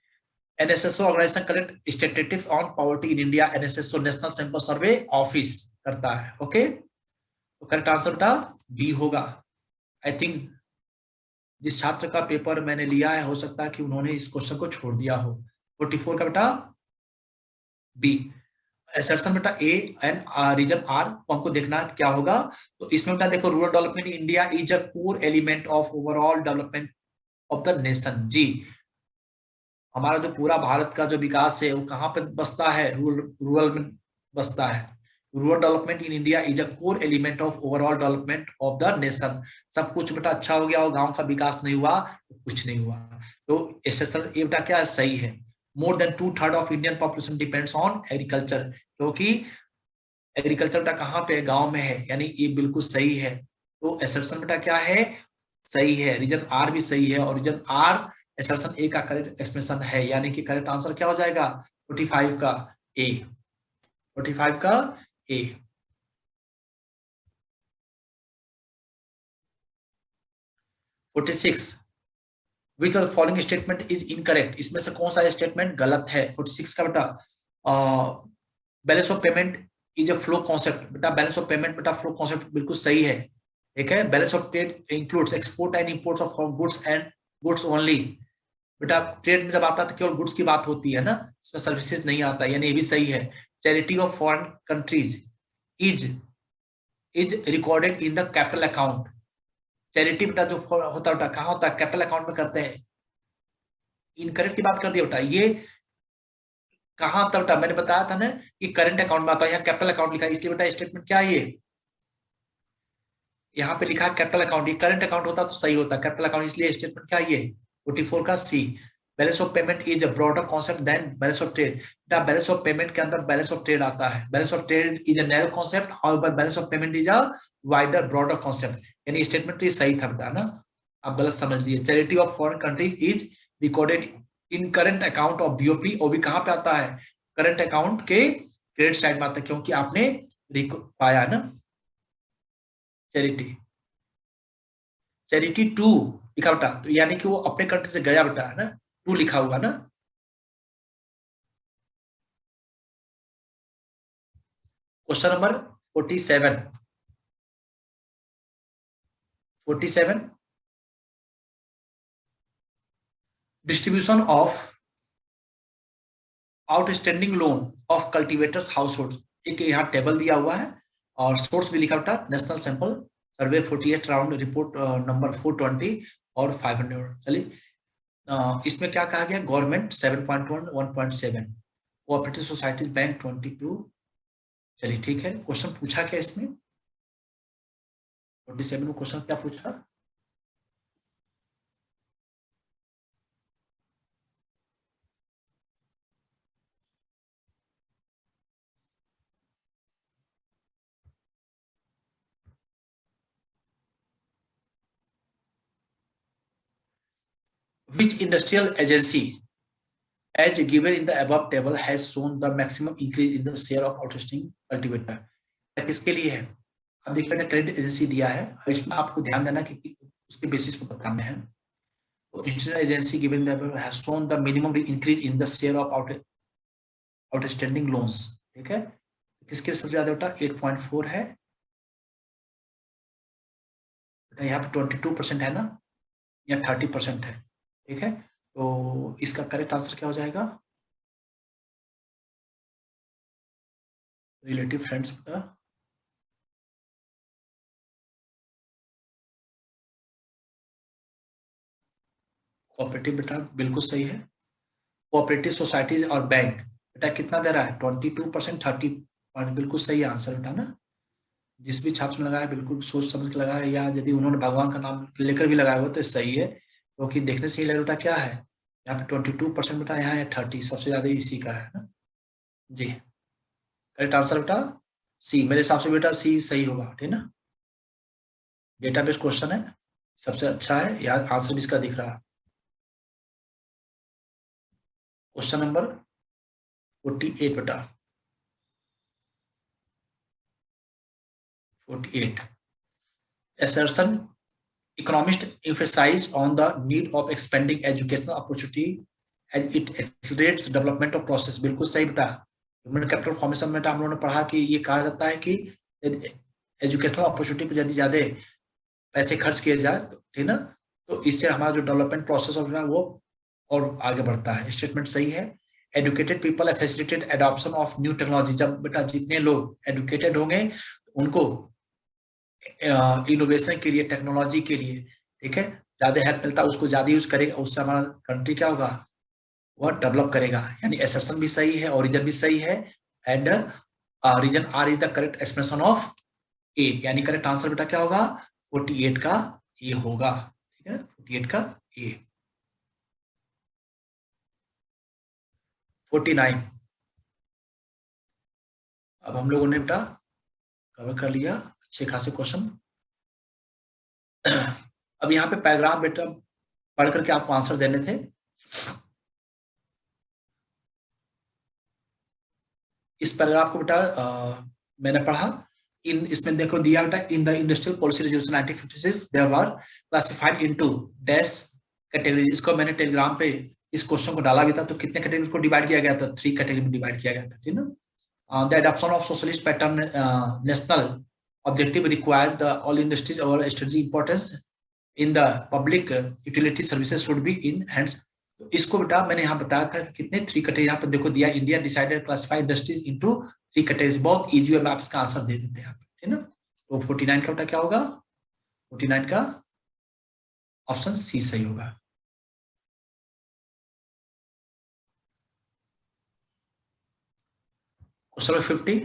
Speaker 1: NSSO organisation collect statistics on poverty in India, NSSO national sample survey office करता है, ओके। तो करेक्ट आंसर बेटा बी होगा। आई थिंक जिस छात्र का पेपर मैंने लिया है हो सकता है कि उन्होंने इस क्वेश्चन को छोड़ दिया हो। 44 का बेटा बी, असर्शन बेटा ए एंड रीजन आर को हमको देखना है क्या होगा। तो इसमें बेटा देखो, rural development in India is a core element of overall development of the nation जी। हमारा जो पूरा भारत का जो विकास है वो कहाँ पे बसता है, रूरल में बसता है। Rural development in India is a core element of overall development of the nation. सब कुछ बेटा अच्छा हो गया और गांव का विकास नहीं हुआ तो कुछ नहीं हुआ। तो एसेसन ये बेटा क्या है, सही है। More than 2/3 of Indian population depends on agriculture, क्योंकि एग्रीकल्चर बेटा कहाँ पे है, गाँव में है, यानी ये बिल्कुल सही है। तो एसर्शन बेटा क्या है, सही है। रीजन आर भी सही है और रीजन आर एसर्शन ए का करेक्ट एक्सप्रेशन है, यानी कि करेक्ट आंसर क्या हो जाएगा 45 का ए, 45 का ए। 46 विच of the following statement is incorrect. इसमें से कौन सा स्टेटमेंट गलत है। 46 का बेटा balance of payment is a flow concept. बेटा बैलेंस ऑफ पेमेंट बेटा फ्लो कॉन्सेप्ट बिल्कुल सही है, ठीक है। Balance of trade includes export and imports of goods and goods only. बेटा ट्रेड में जब आता है तो केवल गुड्स की बात होती है ना, इसमें सर्विसेज नहीं आता, यानी ये भी सही है। Charity of foreign countries is is recorded in the capital account. Charity बेटा जो होता है कहाँ होता है, कैपिटल अकाउंट में करते हैं। इनकरेक्ट की बात कर दिया बेटा, ये कहाँ आता बेटा, मैंने बताया था ना कि करंट अकाउंट में आता है, यहाँ कैपिटल अकाउंट लिखा है, इसलिए बेटा स्टेटमेंट क्या है, ये यहाँ पे लिखा है कैपिटल अकाउंट, ये करंट अकाउंट होता तो सही होता कैपिटल अकाउंट, इसलिए स्टेटमेंट क्या है ये 44 का C. Balance of payment is a broader concept than balance of trade. बेटा बैलेंस ऑफ पेमेंट के अंदर बैलेंस ऑफ ट्रेड आता है, balance of trade is a narrow concept, however balance of payment is a wider broader concept, यानी स्टेटमेंट ये सही था बेटा ना, आप गलत समझ लिए। Charity of foreign country is recorded in current account of BOP, और भी कहाँ पे आता है, करंट अकाउंट के क्रेडिट साइड में आता है, क्योंकि आपने पाया ना चैरिटी, चैरिटी टू लिखा बेटा, तो यानी कि वो अपने कंट्री से गया बेटा है ना, 2 लिखा हुआ ना। Question number 47 47 distribution of outstanding loan of cultivators house hold. एक यहाँ टेबल दिया हुआ है और सोर्स भी लिखा हुआ था, नेशनल सैंपल सर्वे 48 राउंड रिपोर्ट नंबर 420 और 500। चलिए इसमें क्या कहा गया, गवर्नमेंट 7.1 1.7, कोऑपरेटिव सोसाइटीज बैंक 22। चलिए ठीक है, क्वेश्चन पूछा क्या इसमें 47 में, क्वेश्चन क्या पूछा, which industrial agency as given in the above table has shown the maximum increase in the share of outstanding cultivator। किसके लिए है, अब देखिए मैंने क्रेडिट एजेंसी दिया है, इसमें आपको ध्यान देना कि उसके बेसिस पर बताना है। तो international agency given the above has shown the minimum increase in the share of outstanding loans। ठीक है, किसके सबसे ज्यादा बेटा 8.4 है बेटा, यहाँ पे 22% है ना या 30% है। ठीक है, तो इसका करेक्ट आंसर क्या हो जाएगा, रिलेटिव फ्रेंड्स बेटा, कोऑपरेटिव बेटा बिल्कुल सही है। कोऑपरेटिव सोसाइटीज और बैंक बेटा कितना दे रहा है 22%, 30, बिल्कुल सही आंसर बेटा ना। जिस भी छात्र ने लगाया बिल्कुल सोच समझ के लगाया, या यदि उन्होंने भगवान का नाम लेकर भी लगाया हो तो सही है, क्योंकि देखने से ही लग बेटा क्या है, यहाँ पे 22% बेटा, यहाँ है 30, सबसे ज्यादा इसी का है ना जी। करेक्ट आंसर बेटा सी, मेरे हिसाब से बेटा सी सही होगा, ठीक ना। डेटाबेस क्वेश्चन है, सबसे अच्छा है, यहाँ आंसर भी इसका दिख रहा है। क्वेश्चन नंबर 48 बेटा, 48 assertion economists emphasize on the need of expanding educational opportunity as it accelerates development of process। बिल्कुल सही बेटा, ह्यूमन कैपिटल फॉर्मेशन में हम लोगों ने पढ़ा कि ये कहा जाता है कि एजुकेशनल अपॉर्चुनिटी पर यदि ज्यादा पैसे खर्च किए जाए ठीक ना, तो इससे हमारा जो डेवलपमेंट प्रोसेस होगा वो और आगे बढ़ता है। स्टेटमेंट सही है। Educated people facilitate adoption of new technology. जब बेटा जितने लोग एडुकेटेड होंगे उनको इनोवेशन के लिए, टेक्नोलॉजी के लिए ठीक है ज्यादा हेल्प मिलता है, उसको ज्यादा यूज करेगा, उससे हमारा कंट्री क्या होगा, वह डेवलप करेगा। यानी एसर्शन भी सही है, ओरिजिन भी सही है, and reason are is the correct expression of A. यानी करेक्ट आंसर बेटा क्या होगा 48 का ए होगा, ठीक है 48 का ए। 49 अब हम लोगों ने बेटा कवर कर लिया अच्छे खासे क्वेश्चन। अब यहाँ पे पैराग्राफ बेटा पढ़ करके आपको आंसर देने थे। इस पैराग्राफ को बेटा मैंने पढ़ा, इन इसमें देखो दिया बेटा, in the industrial policy resolution 1956 there were classified into dash category. इसको मैंने टेलीग्राम पे इस क्वेश्चन को डाला भी था, तो कितने कैटेगरी को डिवाइड किया गया था, 3 कैटेगरी में डिवाइड किया गया था, ठीक ना। The adoption of socialist pattern national objective required the all industries और strategic importance in the public utility services should be in hands. तो इसको बेटा मैंने यहाँ बताया था कि कितने 3 कैटेगरी, यहाँ पर देखो दिया, India decided classify industries into 3 category. बहुत इजी वे में आप इसका आंसर दे देते हैं यहाँ पे, ठीक ना। तो 49 का बेटा क्या होगा, 49 का ऑप्शन सी सही होगा। Question number 50,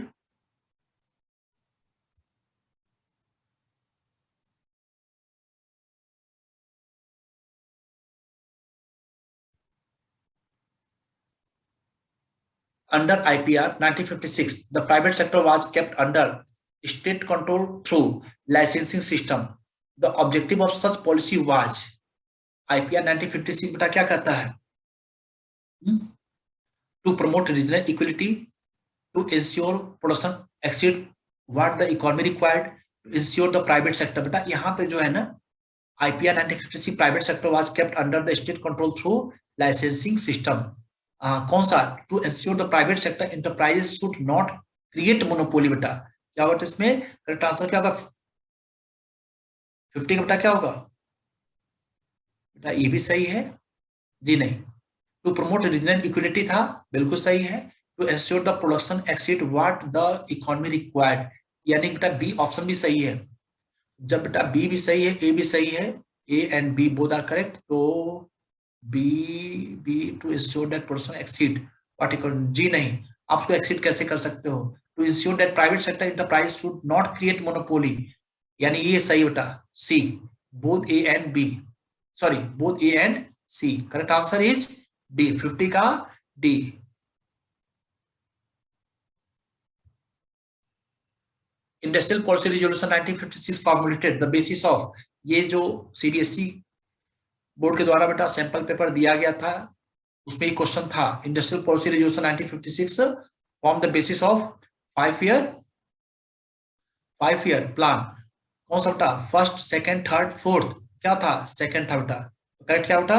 Speaker 1: under IPR 1956 the private sector was kept under state control through licensing system। the objective of such policy was, IPR 1956 बेटा क्या कहता है, to promote regional equality, to ensure production exceed what the economy required, to ensure the private sector। बेटा यहाँ पे जो है ना IPR 1956 private sector was kept under the state control through licensing system. कौन सा? To ensure the private sector enterprises should not create monopoly. बेटा क्या होगा इसमें? करेक्ट आंसर क्या होगा? 50 का बेटा क्या होगा? बेटा ये भी सही है, जी नहीं। टू प्रमोट रीजनल इक्विलिटी था, बिल्कुल सही है। To ensure the production exceed what the economy required, यानी बेटा बी ऑप्शन भी सही है। जब बेटा बी भी सही है, ए भी सही है, A and B both are correct, तो B be to ensure that production exceed what economy, जी नहीं। आप उसको एक्सीड कैसे कर सकते हो? To ensure that private sector enterprise should not create monopoly, यानी ये सही बेटा, C, both A and B, sorry both A and C. Correct answer is D, 50 का D. Industrial policy resolution 1956 formulated the basis of, ये जो सीबीएसई बोर्ड के द्वारा बेटा सैंपल पेपर दिया गया था, उसमें एक क्वेश्चन था, industrial policy resolution 1956 form the basis of 5 year plan. कौन सा बेटा? First, second, third, fourth? क्या था? सेकंड था बेटा। करेक्ट क्या बेटा?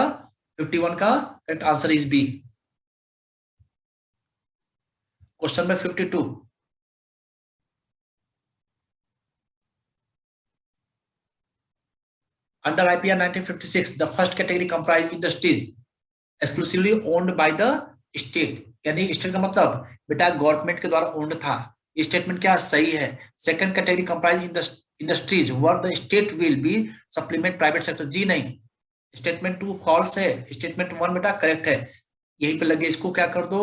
Speaker 1: 51 का correct answer is B. Question number 52, under IPR 1956 the first category comprised industries exclusively owned by the state, यानी स्टेट का मतलब बेटा गवर्नमेंट के द्वारा ओन्ड था। ये स्टेटमेंट क्या सही है? Second category comprise industries where the state will be supplement private sector, जी नहीं। स्टेटमेंट 2 फॉल्स है, स्टेटमेंट 1 बेटा करेक्ट है। यहीं पे लगे इसको क्या कर दो,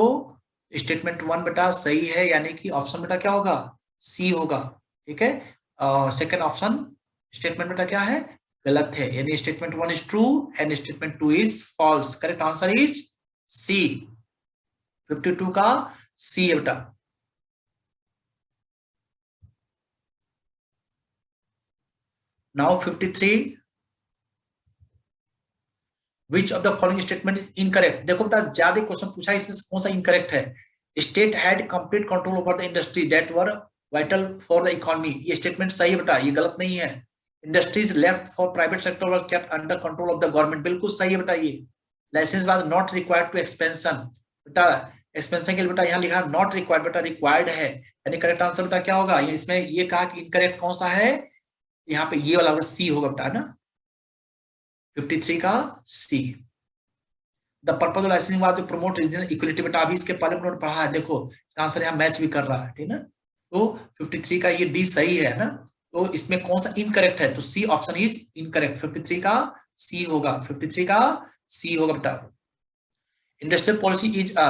Speaker 1: स्टेटमेंट 1 बेटा सही है, यानी कि ऑप्शन बेटा क्या होगा? सी होगा। ठीक है, सेकंड ऑप्शन स्टेटमेंट बेटा क्या है? गलत है, यानी statement 1 is true and statement 2 is false. Correct answer is C, 52 का सी है बेटा। Now 53, which of the following statement is incorrect. देखो बेटा ज्यादा क्वेश्चन पूछा है, इसमें कौन सा इनकरेक्ट है? State had complete control over the industry that were vital for the economy, ये स्टेटमेंट सही है बेटा, ये गलत नहीं है। Industries left for private sector was kept under control of the government, बिल्कुल सही है बेटा ये। Licence was not required to expansion, बेटा एक्सपेंशन के लिए बेटा यहाँ लिखा नॉट रिक्वायर्ड, बेटा रिक्वायर्ड है, यानी करेक्ट आंसर बेटा क्या होगा? इसमें ये कहा कि इनकरेक्ट कौन सा है, यहाँ पे ये वाला होगा, सी होगा बेटा ना, 53 का C. The purpose of licensing was to promote regional equality, बेटा अभी इसके पहले नोट पढ़ा है, देखो इसका आंसर यहाँ मैच भी कर रहा है, ठीक है ना। तो 53 का ये डी सही है ना, तो इसमें कौन सा इनकरेक्ट है? तो सी ऑप्शन इज इनकरेक्ट, 53 का सी होगा, 53 का सी होगा बेटा। Industrial policy is a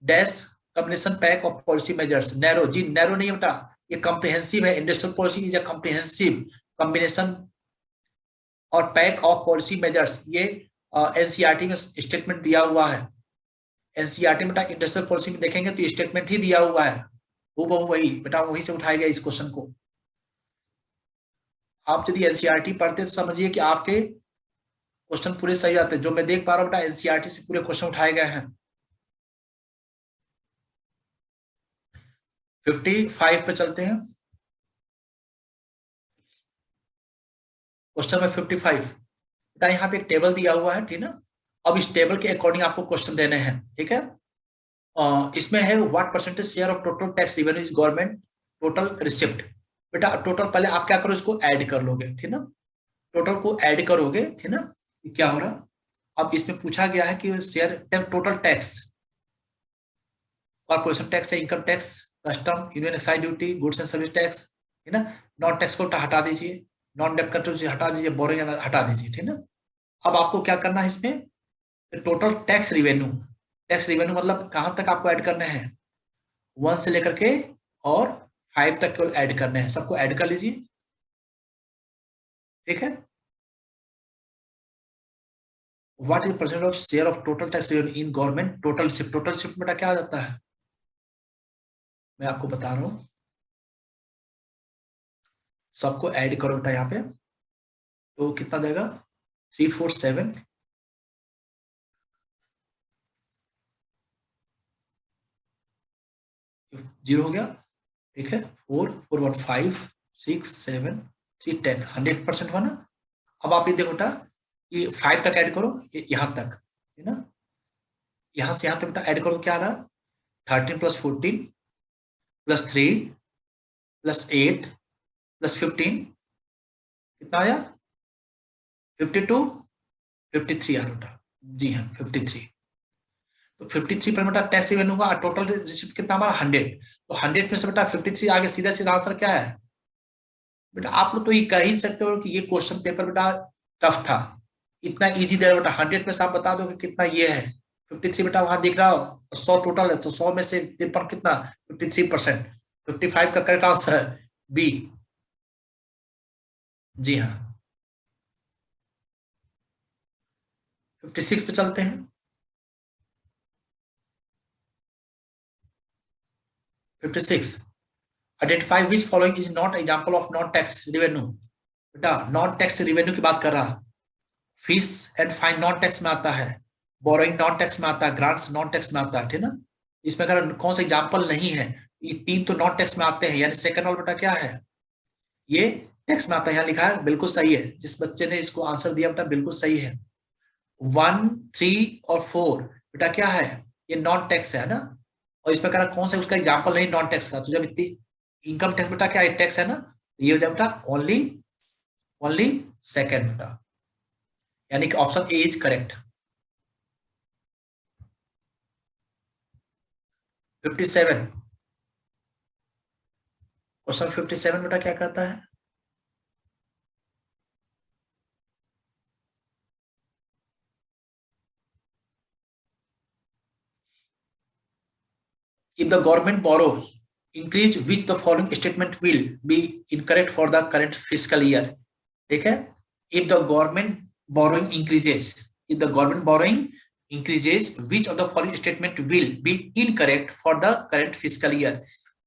Speaker 1: dash combination pack of policy measures, narrow, जी नैरो नहीं बेटा, ये कॉम्प्रिहेंसिव है। Industrial policy is a comprehensive combination और पैक ऑफ पॉलिसी मेजर्स, ये एनसीईआरटी में स्टेटमेंट दिया हुआ है। एनसीईआरटी में बेटा इंडस्ट्रियल पॉलिसी में देखेंगे तो स्टेटमेंट ही दिया हुआ है, वो बहु वही बेटा, वहीं से उठाया गया इस क्वेश्चन को। आप यदि एनसीईआरटी पढ़ते तो समझिए कि आपके क्वेश्चन पूरे सही आते हैं। जो मैं देख पा रहा हूँ बेटा एनसीईआरटी से पूरे क्वेश्चन उठाए गए हैं। 55 पे चलते हैं, क्वेश्चन में 55 बेटा यहाँ पे एक टेबल दिया हुआ है, ठीक है ना। अब इस टेबल के अकॉर्डिंग आपको क्वेश्चन देने हैं, ठीक है। इसमें है what percentage share of total tax revenue is government total receipt. बेटा टोटल पहले आप क्या करो, इसको ऐड कर लोगे, ठीक ना, टोटल को ऐड करोगे, ठीक ना, क्या हो रहा। अब इसमें पूछा गया है कि share total tax, corporation tax है, income tax, custom, union excise duty, goods and service tax, ठीक ना। नॉन टैक्स को हटा दीजिए, नॉन डेब्ट कंट्रीब्यूशन हटा दीजिए, बोरिंग हटा दीजिए, ठीक ना। अब आपको क्या करना है इसमें, total tax revenue, tax revenue मतलब कहां तक आपको ऐड करने हैं, 1 से लेकर के और 5 तक केवल ऐड करने हैं, सबको ऐड कर लीजिए, ठीक है। What is percent of share of total tax revenue in government total shift, total shift बेटा क्या आ जाता है, मैं आपको बता रहा हूं, सबको ऐड करो बेटा यहाँ पे, तो कितना देगा 347, जीरो हो गया, ठीक है, 4 4 1 5 6 7 3 10, 100% हुआ ना। अब आप ये देखो बेटा, ये 5 तक ऐड करो, यहाँ तक, है ना। यहां से यहां तक बेटा ऐड करो, क्या आ रहा, 13 + 14 + 3 + 8 + 15 कितना आया, 52, 53 आ बेटा। जी हाँ 53। तो 53 पर बेटा टैक्स रेवेन्यू हुआ, टोटल रिसिप्ट कितना हमारा 100। तो 100 में से बेटा 53 आगे सीधा सीधा आंसर क्या है बेटा। आप लोग तो ये कह ही सकते हो कि ये क्वेश्चन पेपर बेटा टफ था, इतना इजी दे रहा बेटा। 100 में से आप बता दो कि कितना ये है। 53 बेटा वहां दिख रहा हो, 100 टोटल है, तो 100 में से 53 कितना, 53%। 55 का करेक्ट आंसर है बी। जी हाँ 56 पे चलते हैं। 56, identify which following is not example of non tax revenue. बेटा नॉन टैक्स रेवेन्यू की बात कर रहा, fees and fine non tax में आता है, बोरोइंग नॉन टैक्स में आता है, ग्रांट्स नॉन टैक्स में आता है, ठीक है ना। इसमें अगर कौन सा एग्जांपल नहीं है, ये तीन तो नॉन टैक्स में आते हैं, यानी सेकंड वाला बेटा क्या है, ये टैक्स में आता है। यहाँ लिखा है बिल्कुल सही है, जिस बच्चे ने इसको आंसर दिया बेटा बिल्कुल सही है। 1, 3 और 4 बेटा क्या है, ये नॉन टैक्स है ना। और इसमें कह रहा कौन सा उसका एग्जाम्पल नहीं नॉन टैक्स का, तो जब इनकम टैक्स बेटा क्या है, टैक्स है ना, ये हो जाए बेटा ओनली ओनली सेकंड बेटा, यानी कि option A is correct. 57, question 57 बेटा क्या कहता है, if the government borrows increase which the following statement will be incorrect for the current fiscal year। ठीक है, if the government borrowing increases, if the government borrowing increases which of the following statement will be incorrect for the current fiscal year।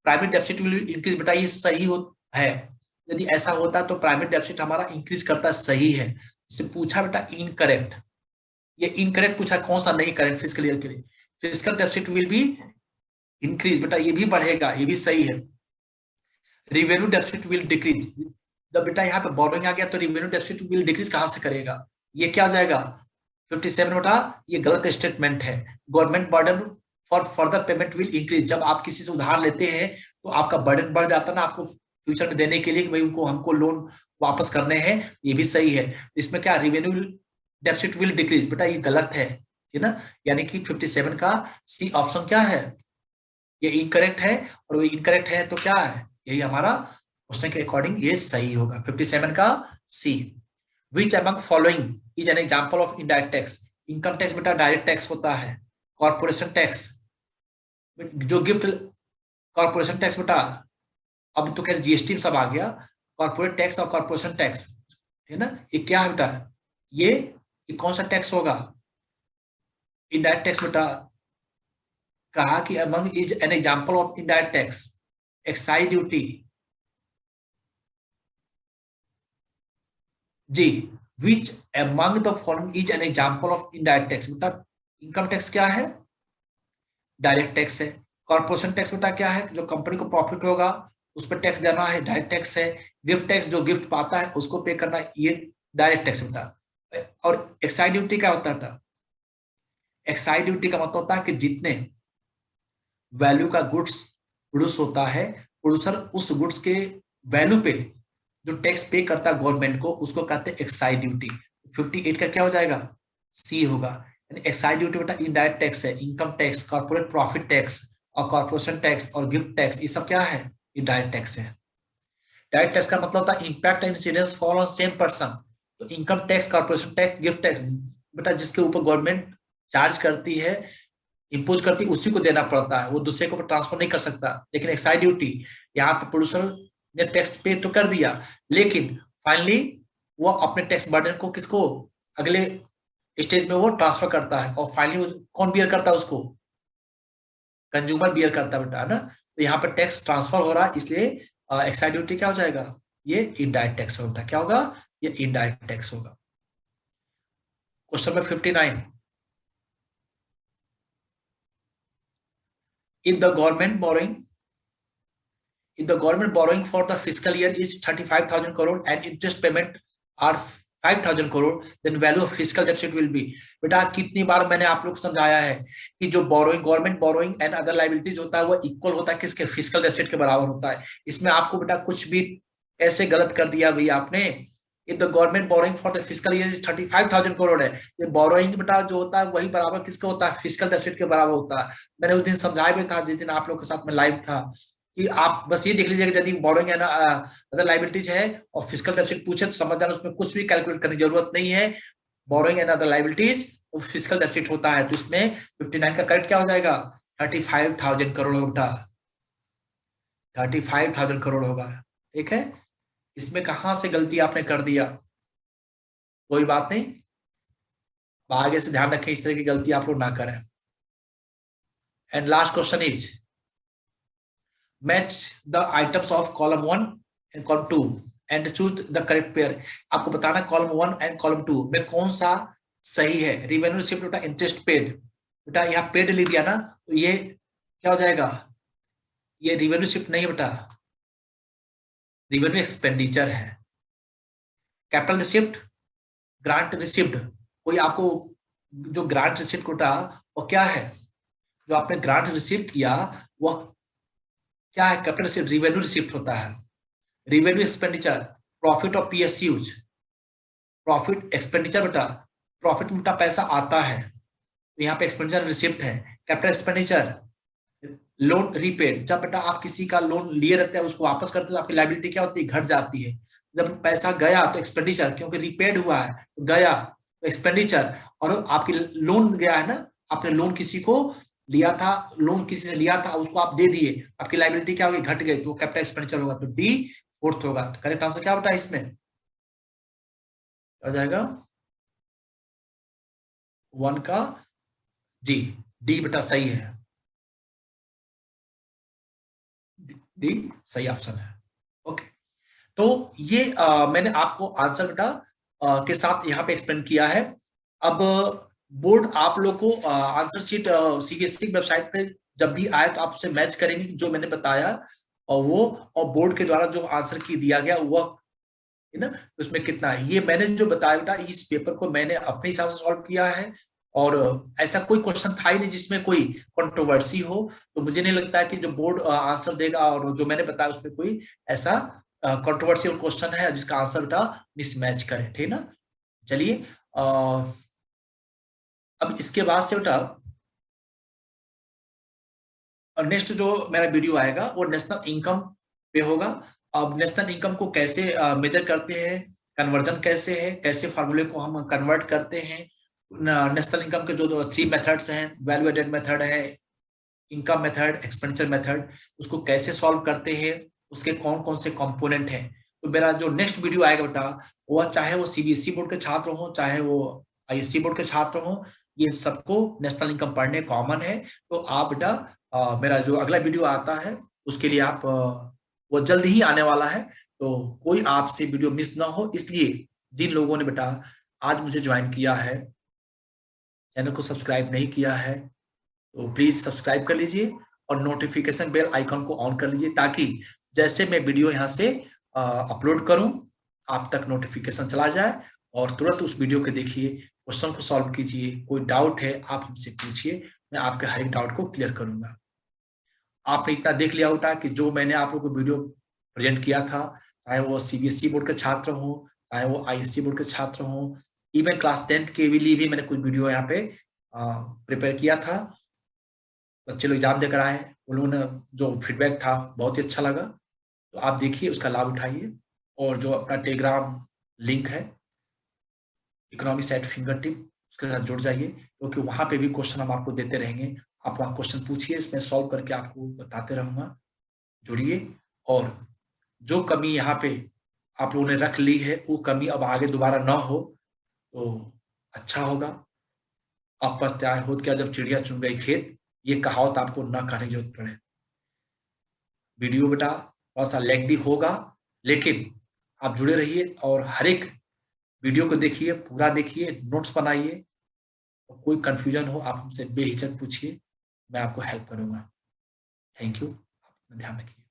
Speaker 1: Private deficit will increase बेटा ये सही है, यदि ऐसा होता तो प्राइवेट डेफिसिट हमारा इंक्रीज करता सही है। इससे पूछा बेटा इनकरेक्ट, ये इनकरेक्ट पूछा कौन सा नहीं करेंट फिजिकल ईयर के लिए। Physical deficit will be increase बेटा ये भी बढ़ेगा, ये भी सही है। रिवेन्यू डेफिसिट विल डिक्रीज, जब बेटा यहाँ पे बोरोइंग आ गया तो रिवेन्यू डेफिसिट विल डिक्रीज कहां से करेगा, ये क्या हो जाएगा 57 बेटा, ये गलत स्टेटमेंट है। Government burden for further payment will increase, जब आप किसी से उधार लेते हैं तो आपका बर्डन बढ़ जाता है ना आपको फ्यूचर में देने के लिए कि भाई उनको हमको लोन वापस करने हैं, ये भी सही है। इसमें क्या रिवेन्यू डेफिसिट विल डिक्रीज बेटा ये गलत है ना, यानी कि 57 का सी ऑप्शन क्या है, ये इनकरेक्ट है। और वो इनकरेक्ट है तो क्या है, यही हमारा क्वेश्चन के अकॉर्डिंग ये सही होगा 57 का C. Which among following is an example of indirect tax. Income tax बेटा डायरेक्ट टैक्स होता है, कॉर्पोरेशन टैक्स जो गिफ्ट, कॉर्पोरेशन टैक्स बेटा अब तो खैर जीएसटी सब आ गया, कॉर्पोरेट टैक्स और कॉर्पोरेशन टैक्स है ना, ये क्या है बेटा, ये कौन सा टैक्स होगा, इनडायरेक्ट टैक्स बेटा। कहा कि among is an example of indirect tax, excise duty, जी which among the following is an example of indirect tax बेटा। इनकम टैक्स क्या है, डायरेक्ट टैक्स है। कॉर्पोरेशन टैक्स बेटा क्या है, जो कंपनी को प्रॉफिट होगा उस पर टैक्स देना है, डायरेक्ट टैक्स है। गिफ्ट टैक्स जो गिफ्ट पाता है उसको पे करना, ये डायरेक्ट टैक्स बेटा। और एक्साइज ड्यूटी क्या होता है, एक्साइज ड्यूटी का मतलब होता है कि जितने वैल्यू का गुड्स प्रोड्यूस होता है, प्रोड्यूसर उस गुड्स के वैल्यू पे जो टैक्स पे करता है गवर्नमेंट को, उसको कहते हैं एक्साइज ड्यूटी। 58 का क्या हो जाएगा, सी होगा। यानी एक्साइज ड्यूटी बेटा इनडायरेक्ट टैक्स है, income tax, corporate profit tax और कॉर्पोरेशन टैक्स और गिफ्ट टैक्स, ये सब क्या है, ये डायरेक्ट टैक्स है। डायरेक्ट टैक्स का मतलब होता है impact and incidence fall on same person. तो income tax, corporation tax, gift tax बेटा जिसके ऊपर गवर्नमेंट चार्ज करती है, इंपोज करती, उसी को देना पड़ता है, वो दूसरे को ट्रांसफर नहीं कर सकता। लेकिन एक्साइज ड्यूटी यहाँ पे प्रोड्यूसर ने टैक्स पे तो कर दिया, लेकिन फाइनली वो अपने टैक्स बर्डन को किसको, अगले स्टेज में वो ट्रांसफर करता है, और फाइनली कौन बियर करता है उसको, कंज्यूमर बियर करता है बेटा, है ना। तो यहाँ पर टैक्स ट्रांसफर हो रहा है, इसलिए एक्साइज ड्यूटी क्या हो जाएगा, ये इनडायरेक्ट टैक्स होगा। क्या होगा, ये इनडायरेक्ट टैक्स होगा। Question number 59, if the government borrowing, if the government borrowing for the fiscal year is 35,000 crore and interest payment are 5,000 crore, then value of fiscal deficit will be. बेटा कितनी बार मैंने आप लोग को समझाया है कि जो borrowing, government borrowing and other liabilities होता है वो इक्वल होता है किसके, फिजिकल डेफिसिट के बराबर होता है। इसमें आपको बेटा कुछ भी ऐसे गलत कर दिया भाई आपने। If the government borrowing for the physical year is 35,000 crore है, ये बोरोइंग बेटा जो होता है वही बराबर किसका होता है, फिजिकल डेफिसिट के बराबर होता है। मैंने उस दिन समझाया भी था जिस दिन आप लोग के साथ में लाइव था, कि आप बस ये देख लीजिएगा यदि बोरोइंग है ना अदर लायबिलिटीज है और फिजिकल डेफिसिट पूछे तो समझ जाना उसमें कुछ भी कैलकुलेट करने की जरूरत नहीं है। बोरोइंग एंड अदर लायबिलिटीज और फिजिकल डेफिसिट होता है, तो इसमें 59 का करेक्ट क्या हो जाएगा, 35,000 करोड़ होगा, 35,000 करोड़ होगा। ठीक है, इसमें कहां से गलती आपने कर दिया, कोई बात नहीं, आगे से ध्यान रखें इस तरह की गलती आप लोग ना करें। And last question is match the items of column 1 and column 2 and choose the correct pair. आपको बताना कॉलम 1 एंड कॉलम 2 में कौन सा सही है। रिवेन्यू रिसीव्ड बेटा इंटरेस्ट पेड, बेटा यहाँ पेड लिख दिया ना, तो ये क्या हो जाएगा, ये रिवेन्यू रिसीव्ड नहीं बेटा, रिवेन्यू एक्सपेंडिचर है। कैपिटल रिसिप्ट, ग्रांट रिसिप्ट, कोई आपको जो ग्रांट रिसिप्ट कोटा वो क्या है, जो आपने ग्रांट रिसीव किया वह क्या है, कैपिटल रिसिप्ट, रिवेन्यू रिसिप्ट होता है। Revenue expenditure, profit of PSUs, profit expenditure बेटा, प्रॉफिट में बेटा पैसा आता है तो यहाँ पे एक्सपेंडिचर रिसिप्ट है। कैपिटल एक्सपेंडिचर, लोन रीपेड, जब बेटा आप किसी का लोन लिए रहते हैं उसको वापस करते हो आपकी लायबिलिटी क्या होती है, घट जाती है। जब पैसा गया तो एक्सपेंडिचर, क्योंकि रीपेड हुआ है तो गया तो एक्सपेंडिचर, और आपकी लोन गया है ना, आपने लोन किसी को लिया था, लोन किसी से लिया था उसको आप दे दिए, आपकी लायबिलिटी क्या होगी, घट गई, तो कैपिटल एक्सपेंडिचर होगा। तो डी फोर्थ होगा। करेक्ट आंसर क्या बेटा इसमें आ जाएगा 1 का जी, डी बेटा सही है, डी सही ऑप्शन है। ओके, तो ये मैंने आपको आंसर बेटा के साथ यहाँ पे एक्सप्लेन किया है। अब बोर्ड आप लोग को आंसर शीट सीबीएसई की वेबसाइट पे जब भी आए तो आपसे मैच करेंगे जो मैंने बताया और वो, और बोर्ड के द्वारा जो आंसर की दिया गया वह है ना, उसमें कितना है। ये मैंने जो बताया बेटा इस पेपर को मैंने अपने हिसाब से सॉल्व किया है, और ऐसा कोई क्वेश्चन था ही नहीं जिसमें कोई कंट्रोवर्सी हो। तो मुझे नहीं लगता है कि जो बोर्ड आंसर देगा और जो मैंने बताया उसमें कोई ऐसा कंट्रोवर्शियल क्वेश्चन है जिसका आंसर बेटा मिसमैच करे, ठीक ना। चलिए अब इसके बाद से बेटा नेक्स्ट जो मेरा वीडियो आएगा वो नेशनल इनकम पे होगा। अब नेशनल इनकम को कैसे मेजर करते हैं, कन्वर्जन कैसे है, कैसे फार्मूले को हम कन्वर्ट करते हैं, नेशनल इनकम के जो 3 मेथड्स हैं, वैल्यू एडेड मेथड है, इनकम मेथड, एक्सपेंडिचर मेथड, उसको कैसे सॉल्व करते हैं, उसके कौन कौन से कंपोनेंट हैं। तो मेरा जो नेक्स्ट वीडियो आएगा बेटा वह चाहे वो सीबीएसई बोर्ड के छात्र हो चाहे वो आईएससी बोर्ड के छात्र हो, ये सबको नेशनल इनकम पढ़ने कॉमन है। तो आप बेटा मेरा जो अगला वीडियो आता है उसके लिए आप वो जल्द ही आने वाला है, तो कोई आपसे वीडियो मिस ना हो, इसलिए जिन लोगों ने बेटा आज मुझे ज्वाइन किया है, चैनल को सब्सक्राइब नहीं किया है, तो प्लीज सब्सक्राइब कर लीजिए और नोटिफिकेशन बेल आइकन को ऑन कर लीजिए, ताकि जैसे मैं वीडियो यहाँ से अपलोड करूं आप तक नोटिफिकेशन चला जाए और तुरंत उस वीडियो को देखिए, क्वेश्चन को सॉल्व कीजिए। कोई डाउट है आप हमसे पूछिए, मैं आपके हर एक डाउट को क्लियर करूंगा। आपने इतना देख लिया होता कि जो मैंने आप लोगों को वीडियो प्रेजेंट किया था, चाहे वो सीबीएसई बोर्ड के छात्र हो चाहे वो आईएससी बोर्ड के छात्र हो, इवन क्लास 10th के लिए भी मैंने कुछ वीडियो यहाँ पे प्रिपेयर किया था। बच्चे लोग एग्जाम देकर आए, उन्होंने जो फीडबैक था बहुत ही अच्छा लगा, तो आप देखिए उसका लाभ उठाइए। और जो अपना टेलीग्राम लिंक है इकोनॉमिक्स एट फिंगर टिप, उसके साथ जुड़ जाइए, क्योंकि वहां पे भी क्वेश्चन हम आपको देते रहेंगे। आप वहाँ क्वेश्चन पूछिए, इसमें सॉल्व करके आपको बताते रहूंगा। जुड़िए, और जो कमी यहाँ पे आप लोगों ने रख ली है वो कमी अब आगे दोबारा ना हो तो अच्छा होगा। अब पछताए होत क्या जब चिड़िया चुन गई खेत, ये कहावत आपको ना कहने की जरूरत पड़े। वीडियो बेटा थोड़ा सा लेंथी होगा, लेकिन आप जुड़े रहिए और हर एक वीडियो को देखिए, पूरा देखिए, नोट्स बनाइए, और कोई कंफ्यूजन हो आप हमसे बेहिचक पूछिए, मैं आपको हेल्प करूंगा। थैंक यू, ध्यान रखिए।